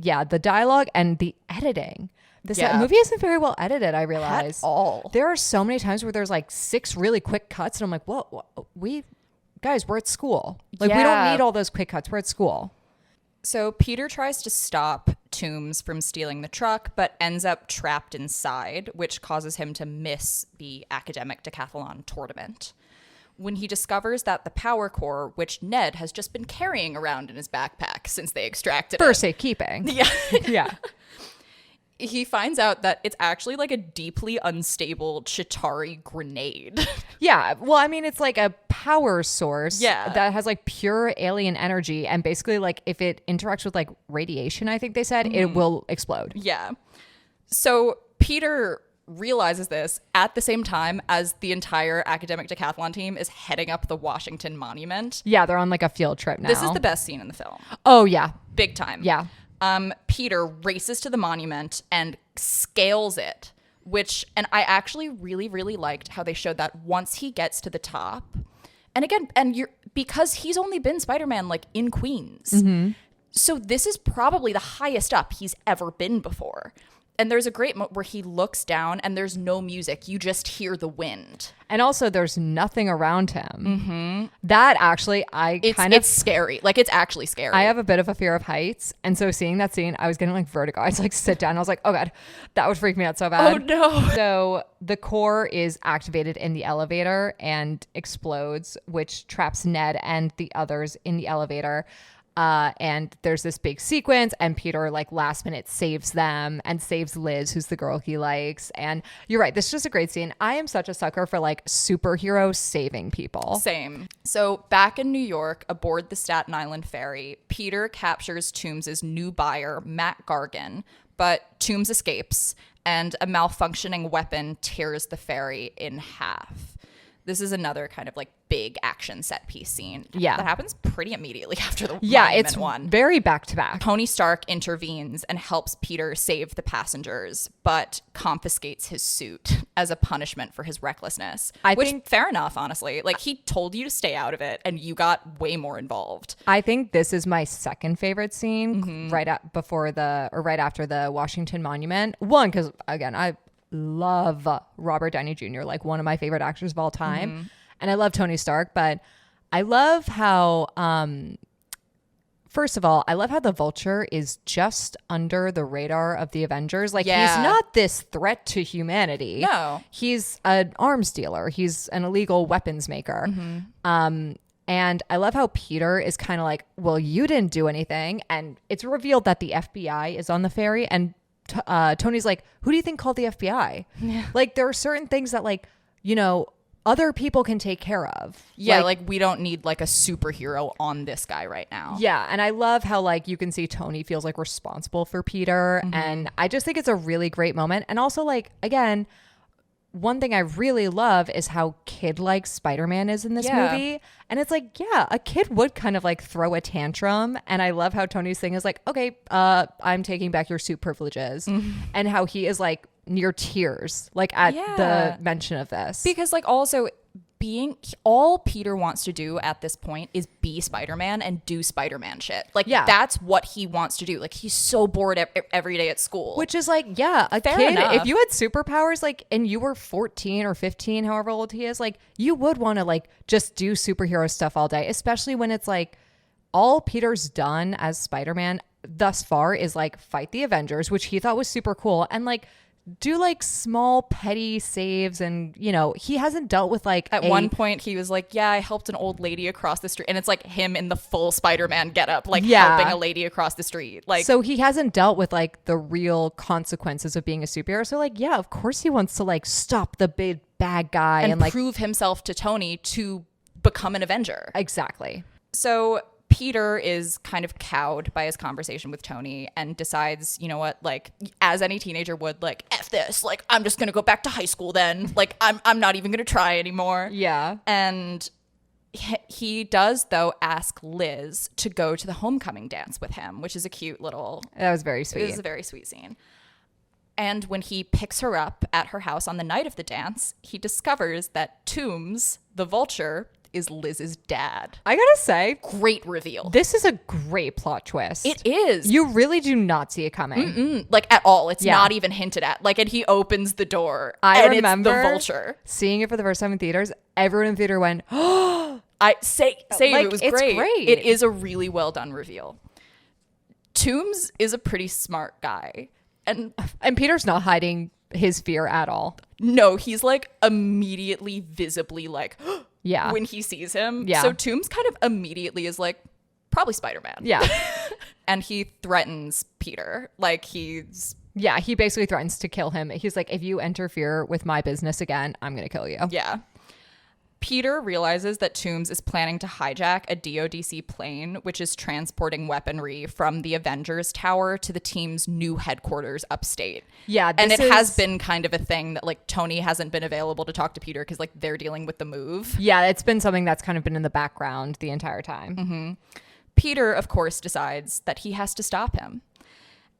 yeah, the dialogue and the editing. This movie isn't very well edited, I realize. At all. There are so many times where there's like 6 really quick cuts, and I'm like, whoa, we're at school. Like we don't need all those quick cuts. We're at school. So Peter tries to stop Toombs from stealing the truck, but ends up trapped inside, which causes him to miss the academic decathlon tournament. When he discovers that the power core, which Ned has just been carrying around in his backpack since they extracted For it. safekeeping. Yeah. Yeah. He finds out that it's actually like a deeply unstable Chitauri grenade. Yeah. Well, I mean, it's like a power source that has like pure alien energy. And basically, like, if it interacts with like radiation, I think they said, it will explode. Yeah. So Peter realizes this at the same time as the entire academic decathlon team is heading up the Washington Monument. Yeah, they're on like a field trip now. This is the best scene in the film. Oh, yeah. Big time. Yeah. Peter races to the monument and scales it, and I actually really, really liked how they showed that once he gets to the top. And again, because he's only been Spider-Man like in Queens. Mm-hmm. So this is probably the highest up he's ever been before. And there's a great moment where he looks down and there's no music. You just hear the wind. And also there's nothing around him. Mm-hmm. That actually, it's scary. Like, it's actually scary. I have a bit of a fear of heights. And so seeing that scene, I was getting like vertigo. I had to like sit down. I was like, oh God, that would freak me out so bad. Oh no. So the core is activated in the elevator and explodes, which traps Ned and the others in the elevator. And there's this big sequence, and Peter like last minute saves them and saves Liz, who's the girl he likes. And you're right, this is just a great scene. I am such a sucker for like superheroes saving people. Same. So back in New York, aboard the Staten Island ferry, Peter captures Toombs's new buyer, Matt Gargan, but Toombs escapes, and a malfunctioning weapon tears the ferry in half. This is another kind of like big action set piece scene. Yeah. That happens pretty immediately after the monument one. Very back to back. Tony Stark intervenes and helps Peter save the passengers, but confiscates his suit as a punishment for his recklessness. Which, fair enough, honestly. Like, he told you to stay out of it and you got way more involved. I think this is my second favorite scene right after the Washington Monument. One, because again, I love Robert Downey Jr., like one of my favorite actors of all time. And I love Tony Stark, but I love how, first of all, I love how the Vulture is just under the radar of the Avengers. Like, he's not this threat to humanity. No. He's an arms dealer. He's an illegal weapons maker. And I love how Peter is kind of like, well, you didn't do anything. And it's revealed that the FBI is on the ferry, and Tony's like, who do you think called the FBI? Yeah. Like, there are certain things that, like, you know, other people can take care of. Yeah, like we don't need like a superhero on this guy right now. Yeah, and I love how like you can see Tony feels like responsible for Peter, and I just think it's a really great moment. And also, like, again, one thing I really love is how kid-like Spider-Man is in this movie. And it's like, yeah, a kid would kind of like throw a tantrum. And I love how Tony's thing is like, okay, I'm taking back your suit privileges. And how he is like near tears, like at the mention of this. Because like also all Peter wants to do at this point is be Spider-Man and do Spider-Man shit. Like, that's what he wants to do. Like, he's so bored every day at school. Which is like, yeah, a Fair kid, enough. if you had superpowers, like, and you were 14 or 15, however old he is, like, you would want to like just do superhero stuff all day, especially when it's like all Peter's done as Spider-Man thus far is like fight the Avengers, which he thought was super cool, and like do like small petty saves. And you know, he hasn't dealt with like at one point he was like, yeah, I helped an old lady across the street, and it's like him in the full Spider-Man getup, like helping a lady across the street. Like, so he hasn't dealt with like the real consequences of being a superhero. So like, yeah, of course he wants to like stop the big bad guy and like prove himself to Tony to become an Avenger. Exactly. So Peter is kind of cowed by his conversation with Tony and decides, you know what, like, as any teenager would, like, F this, like, I'm just gonna go back to high school then. Like, I'm not even gonna try anymore. Yeah. And he does, though, ask Liz to go to the homecoming dance with him, which is a cute little... That was very sweet. It was a very sweet scene. And when he picks her up at her house on the night of the dance, he discovers that Toombs, the Vulture, is Liz's dad. I gotta say, great reveal. This is a great plot twist. It is. You really do not see it coming. Like, at all. It's not even hinted at. Like, and he opens the door. I and remember it's the Vulture. Seeing it for the first time in theaters. Everyone in the theater went, oh. Same. Like, it was it's great. great. It is a really well done reveal. Toombs is a pretty smart guy. And Peter's not hiding his fear at all. No, he's like immediately visibly like... Yeah. When he sees him. Yeah. So Toombs kind of immediately is like, probably Spider-Man. Yeah. And he threatens Peter. Like, he's... Yeah, he basically threatens to kill him. He's like, if you interfere with my business again, I'm going to kill you. Yeah. Peter realizes that Toomes is planning to hijack a DODC plane, which is transporting weaponry from the Avengers Tower to the team's new headquarters upstate. Yeah. And it has been kind of a thing that like Tony hasn't been available to talk to Peter because like they're dealing with the move. Yeah, it's been something that's kind of been in the background the entire time. Mm-hmm. Peter, of course, decides that he has to stop him.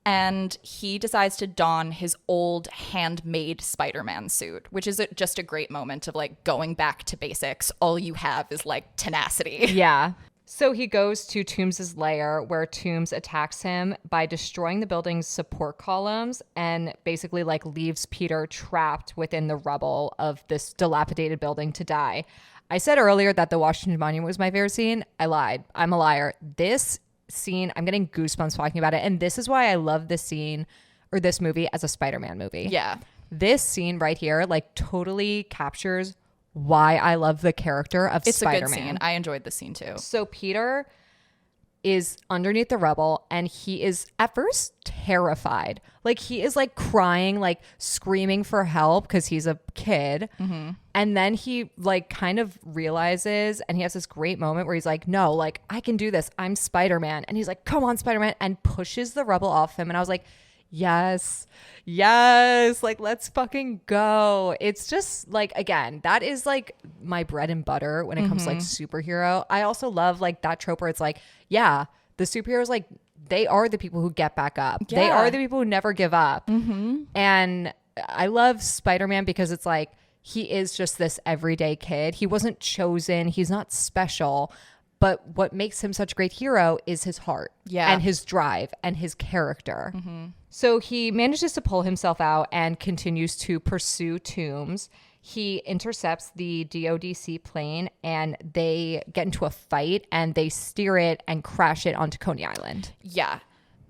And he decides to don his old handmade Spider-Man suit, which is just a great moment of like going back to basics. All you have is like tenacity. Yeah. So he goes to Toomes' lair where Toomes attacks him by destroying the building's support columns and basically like leaves Peter trapped within the rubble of this dilapidated building to die. I said earlier that the Washington Monument was my favorite scene. I lied. I'm a liar. This scene, I'm getting goosebumps talking about it, and this is why I love this scene or this movie as a Spider-Man movie. Yeah, this scene right here like totally captures why I love the character of Spider-Man. It's a good scene. I enjoyed the scene too. So Peter is underneath the rubble and he is at first terrified. Like he is like crying, like screaming for help because he's a kid. Mm-hmm. And then he like kind of realizes, and he has this great moment where he's like, no, like I can do this. I'm Spider-Man. And he's like, come on, Spider-Man, and pushes the rubble off him. And I was like, yes, like let's fucking go. It's just like, again, that is like my bread and butter when it comes to like superhero. I also love like that trope where it's like, yeah, the superheroes, like they are the people who get back up. Yeah. They are the people who never give up. Mm-hmm. And I love Spider-Man because it's like he is just this everyday kid. He wasn't chosen. He's not special. But what makes him such a great hero is his heart and his drive and his character. Mm-hmm. So he manages to pull himself out and continues to pursue Toomes. He intercepts the DODC plane and they get into a fight and they steer it and crash it onto Coney Island. Yeah.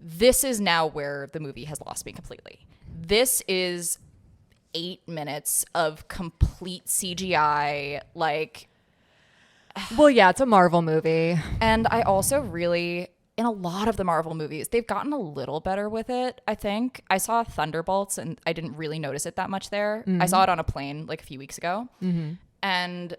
This is now where the movie has lost me completely. This is 8 minutes of complete CGI, like... Well, yeah, it's a Marvel movie. And I also really, in a lot of the Marvel movies, they've gotten a little better with it, I think. I saw Thunderbolts and I didn't really notice it that much there. Mm-hmm. I saw it on a plane like a few weeks ago. Mm-hmm. And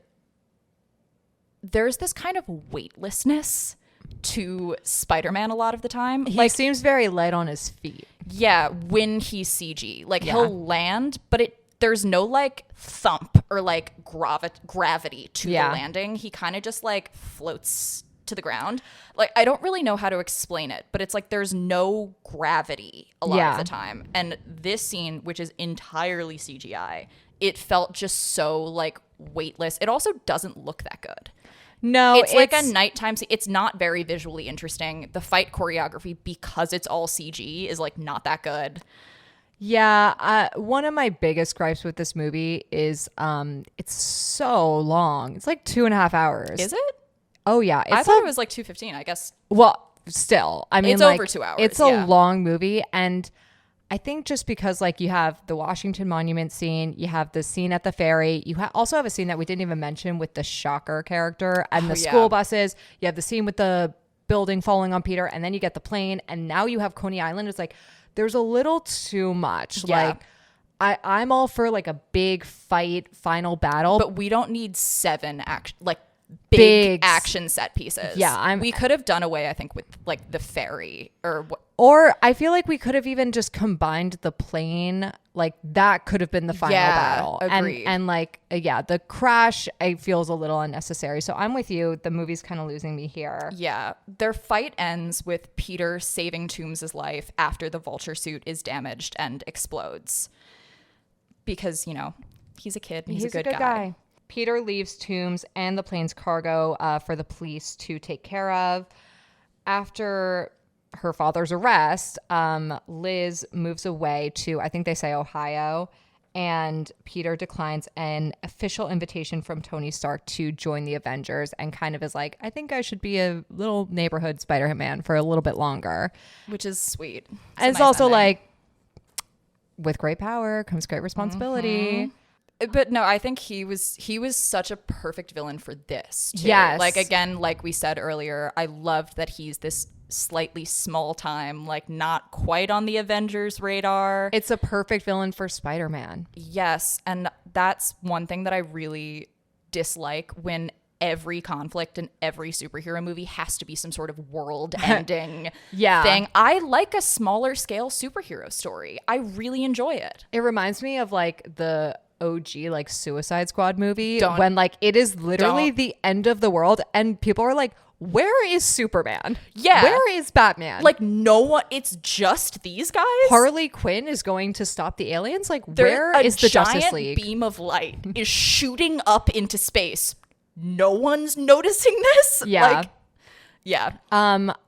there's this kind of weightlessness to Spider-Man a lot of the time. He seems very light on his feet. Yeah, when he's CG. Like he'll land, but there's no like thump or like gravity to the landing. He kind of just like floats to the ground. Like I don't really know how to explain it, but it's like there's no gravity a lot of the time. And this scene, which is entirely CGI, it felt just so like weightless. It also doesn't look that good. No, it's like a nighttime scene. It's not very visually interesting. The fight choreography, because it's all CG, is like not that good. Yeah, one of my biggest gripes with this movie is it's so long. It's like 2.5 hours. Is it? Oh, yeah. I thought it was like 2:15, I guess. Well, still. I mean, it's like, over 2 hours. It's a long movie. And I think just because like you have the Washington Monument scene, you have the scene at the ferry, you also have a scene that we didn't even mention with the Shocker character and the school buses. You have the scene with the building falling on Peter, and then you get the plane, and now you have Coney Island. It's like... There's a little too much. Yeah. Like, I'm all for like a big fight, final battle, but we don't need 7 big action set pieces. Yeah, we could have done away, I think, with like the ferry or I feel like we could have even just combined the plane. Like that could have been the final battle. Agreed. And like the crash I feel is a little unnecessary. So I'm with you. The movie's kind of losing me here. Yeah, their fight ends with Peter saving Toomes' life after the vulture suit is damaged and explodes. Because he's a kid. And he's a good guy. Peter leaves Toomes and the plane's cargo for the police to take care of. After her father's arrest, Liz moves away to, I think they say Ohio, and Peter declines an official invitation from Tony Stark to join the Avengers and kind of is like, I think I should be a little neighborhood Spider-Man for a little bit longer. Which is sweet. And it's also like, with great power comes great responsibility. Mm-hmm. But no, I think he was such a perfect villain for this too. Yes. Like again, like we said earlier, I loved that he's this slightly small time, like not quite on the Avengers radar. It's a perfect villain for Spider-Man. Yes, and that's one thing that I really dislike when every conflict in every superhero movie has to be some sort of world ending thing. I like a smaller scale superhero story. I really enjoy it. It reminds me of like the OG like Suicide Squad movie when like it is literally the end of the world and people are like, where is Superman? Yeah. Where is Batman? Like no one, it's just these guys. Harley Quinn is going to stop the aliens. Like where is the Justice League? A giant beam of light is shooting up into space. No one's noticing this. Yeah. Like, yeah.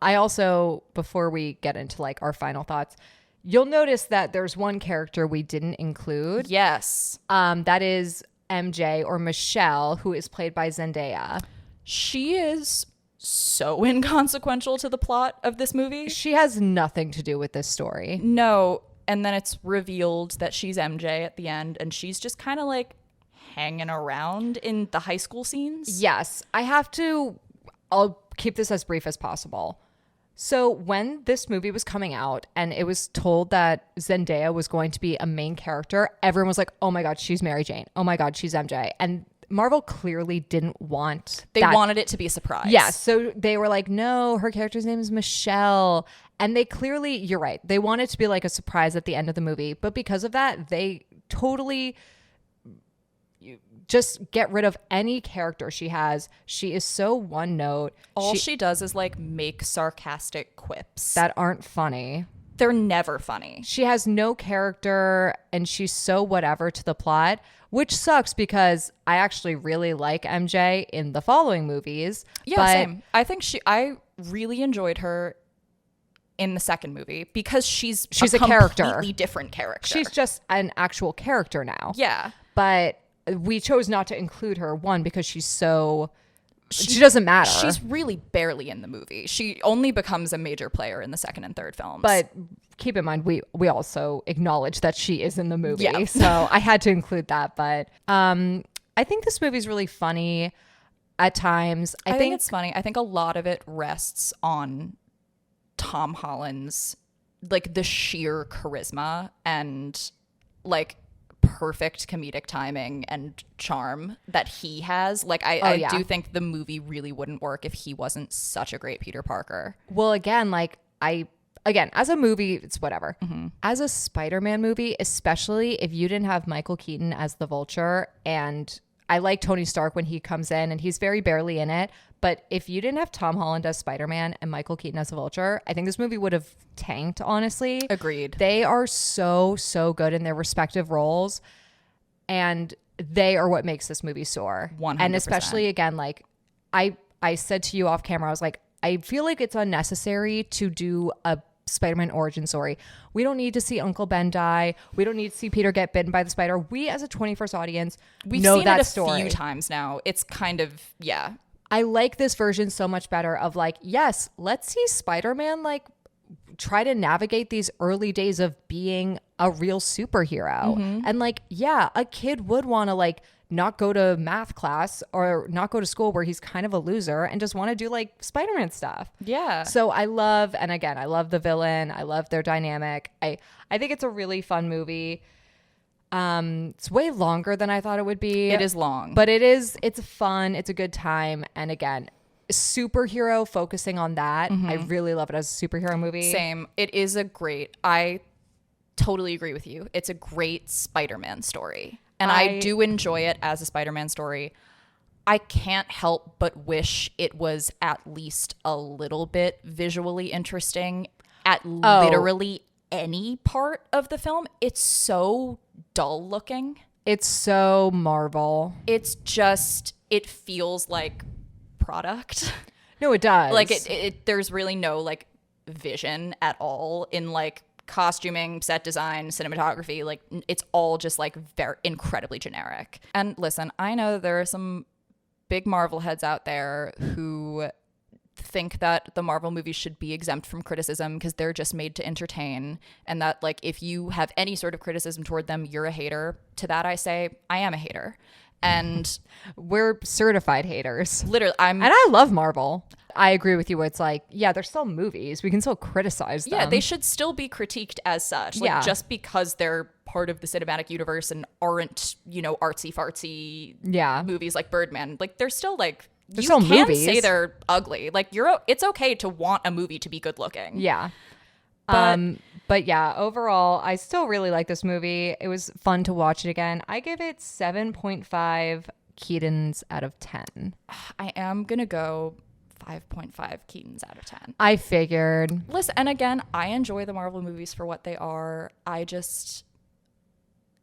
I also, before we get into like our final thoughts, you'll notice that there's one character we didn't include. Yes. That is MJ or Michelle, who is played by Zendaya. She is so inconsequential to the plot of this movie. She has nothing to do with this story. No. And then it's revealed that she's MJ at the end, and she's just kind of like hanging around in the high school scenes. Yes. I'll keep this as brief as possible. So when this movie was coming out and it was told that Zendaya was going to be a main character, everyone was like, oh my God, she's Mary Jane. Oh my God, she's MJ. And Marvel clearly didn't want They wanted it to be a surprise. Yeah. So they were like, no, her character's name is Michelle. And they clearly, you're right, they want it to be like a surprise at the end of the movie. But because of that, they totally just get rid of any character she has. She is so one note. All she does is like make sarcastic quips that aren't funny. They're never funny. She has no character and she's so whatever to the plot, which sucks because I actually really like MJ in the following movies. Yeah, same. I really enjoyed her in the second movie because she's a character. Completely different character. She's just an actual character now. Yeah. But we chose not to include her, one, because she doesn't matter. She's really barely in the movie. She only becomes a major player in the second and third films. But keep in mind, we also acknowledge that she is in the movie. Yeah. So I had to include that. But I think this movie's really funny at times. I think it's funny. I think a lot of it rests on Tom Holland's, like, the sheer charisma and, like, perfect comedic timing and charm that he has. Like, I do think the movie really wouldn't work if he wasn't such a great Peter Parker. Well, again, as a movie, it's whatever. Mm-hmm. As a Spider-Man movie, especially if you didn't have Michael Keaton as the Vulture, and I like Tony Stark when he comes in and he's very barely in it, but if you didn't have Tom Holland as Spider-Man and Michael Keaton as the Vulture, I think this movie would have tanked, honestly. Agreed. They are so good in their respective roles, and they are what makes this movie soar. 100%. And especially, again, like I said to you off camera, I was like, I feel like it's unnecessary to do a Spider-Man origin story. We don't need to see Uncle Ben die. We don't need to see Peter get bitten by the spider. We, as a 21st audience, We've know seen that it a story few times now. It's kind of, yeah. I like this version so much better of like, yes, let's see Spider-Man like try to navigate these early days of being a real superhero. Mm-hmm. And like, yeah, a kid would want to like not go to math class or not go to school where he's kind of a loser and just want to do like Spider-Man stuff. Yeah. So I love the villain. I love their dynamic. I think it's a really fun movie. It's way longer than I thought it would be. It is long. But it's fun. It's a good time. And again, superhero focusing on that. Mm-hmm. I really love it as a superhero movie. Same. I totally agree with you. It's a great Spider-Man story. And I do enjoy it as a Spider-Man story. I can't help but wish it was at least a little bit visually interesting at literally any part of the film. It's so dull looking. It's so Marvel. It's just, it feels like product. No, it does. Like there's really no like vision at all in like costuming, set design, cinematography. Like it's all just like very incredibly generic. And listen, I know that there are some big Marvel heads out there who think that the Marvel movies should be exempt from criticism because they're just made to entertain, and that like if you have any sort of criticism toward them, you're a hater. To that I say, I am a hater. And we're certified haters. Literally, and I love Marvel. I agree with you. It's like, yeah, they're still movies. We can still criticize them. Yeah, they should still be critiqued as such. Like, just because they're part of the cinematic universe and aren't, you know, artsy fartsy movies like Birdman. Like they're still like, you still can movies. say they're ugly. Like it's okay to want a movie to be good looking. Yeah. But yeah, overall, I still really like this movie. It was fun to watch it again. I give it 7.5 Keatons out of 10. I am going to go 5.5 Keatons out of 10. I figured. Listen, and again, I enjoy the Marvel movies for what they are. I just,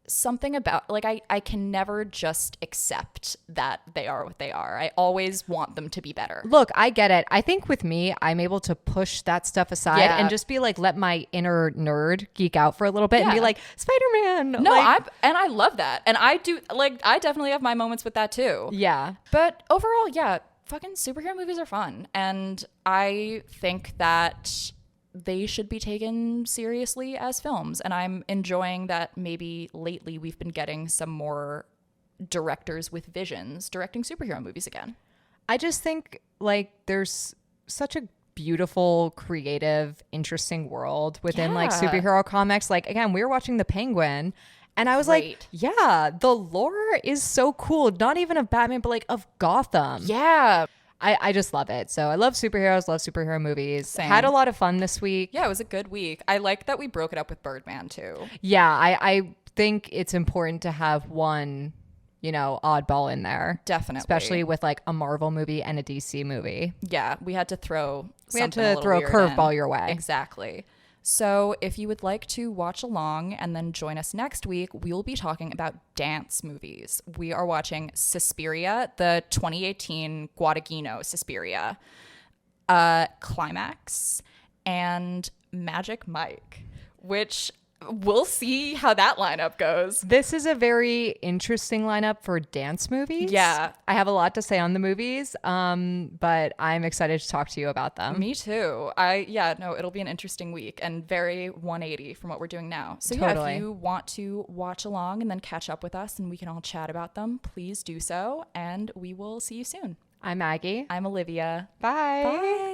something about, like, I can never just accept that they are what they are. I always want them to be better. Look, I get it. I think with me, I'm able to push that stuff aside and just be like, let my inner nerd geek out for a little bit and be like, Spider-Man. No, like, I love that. And I do, like, I definitely have my moments with that too. Yeah. But overall, yeah, fucking superhero movies are fun. And I think that they should be taken seriously as films. And I'm enjoying that maybe lately we've been getting some more directors with visions directing superhero movies again. I just think like there's such a beautiful, creative, interesting world within like superhero comics. Like, again, we were watching The Penguin and I was like, yeah, the lore is so cool. Not even of Batman, but like of Gotham. Yeah. I just love it. So I love superheroes, love superhero movies. Same. Had a lot of fun this week. Yeah, it was a good week. I like that we broke it up with Birdman too. Yeah, I think it's important to have one, you know, oddball in there. Definitely. Especially with like a Marvel movie and a DC movie. Yeah, we had to throw a curveball your way. Exactly. So if you would like to watch along and then join us next week, we'll be talking about dance movies. We are watching Suspiria, the 2018 Guadagnino Suspiria, Climax, and Magic Mike, which we'll see how that lineup goes. This is a very interesting lineup for dance movies. Yeah. I have a lot to say on the movies, but I'm excited to talk to you about them. Me too. It'll be an interesting week and very 180 from what we're doing now. So totally. If you want to watch along and then catch up with us and we can all chat about them, please do so. And we will see you soon. I'm Maggie. I'm Olivia. Bye. Bye.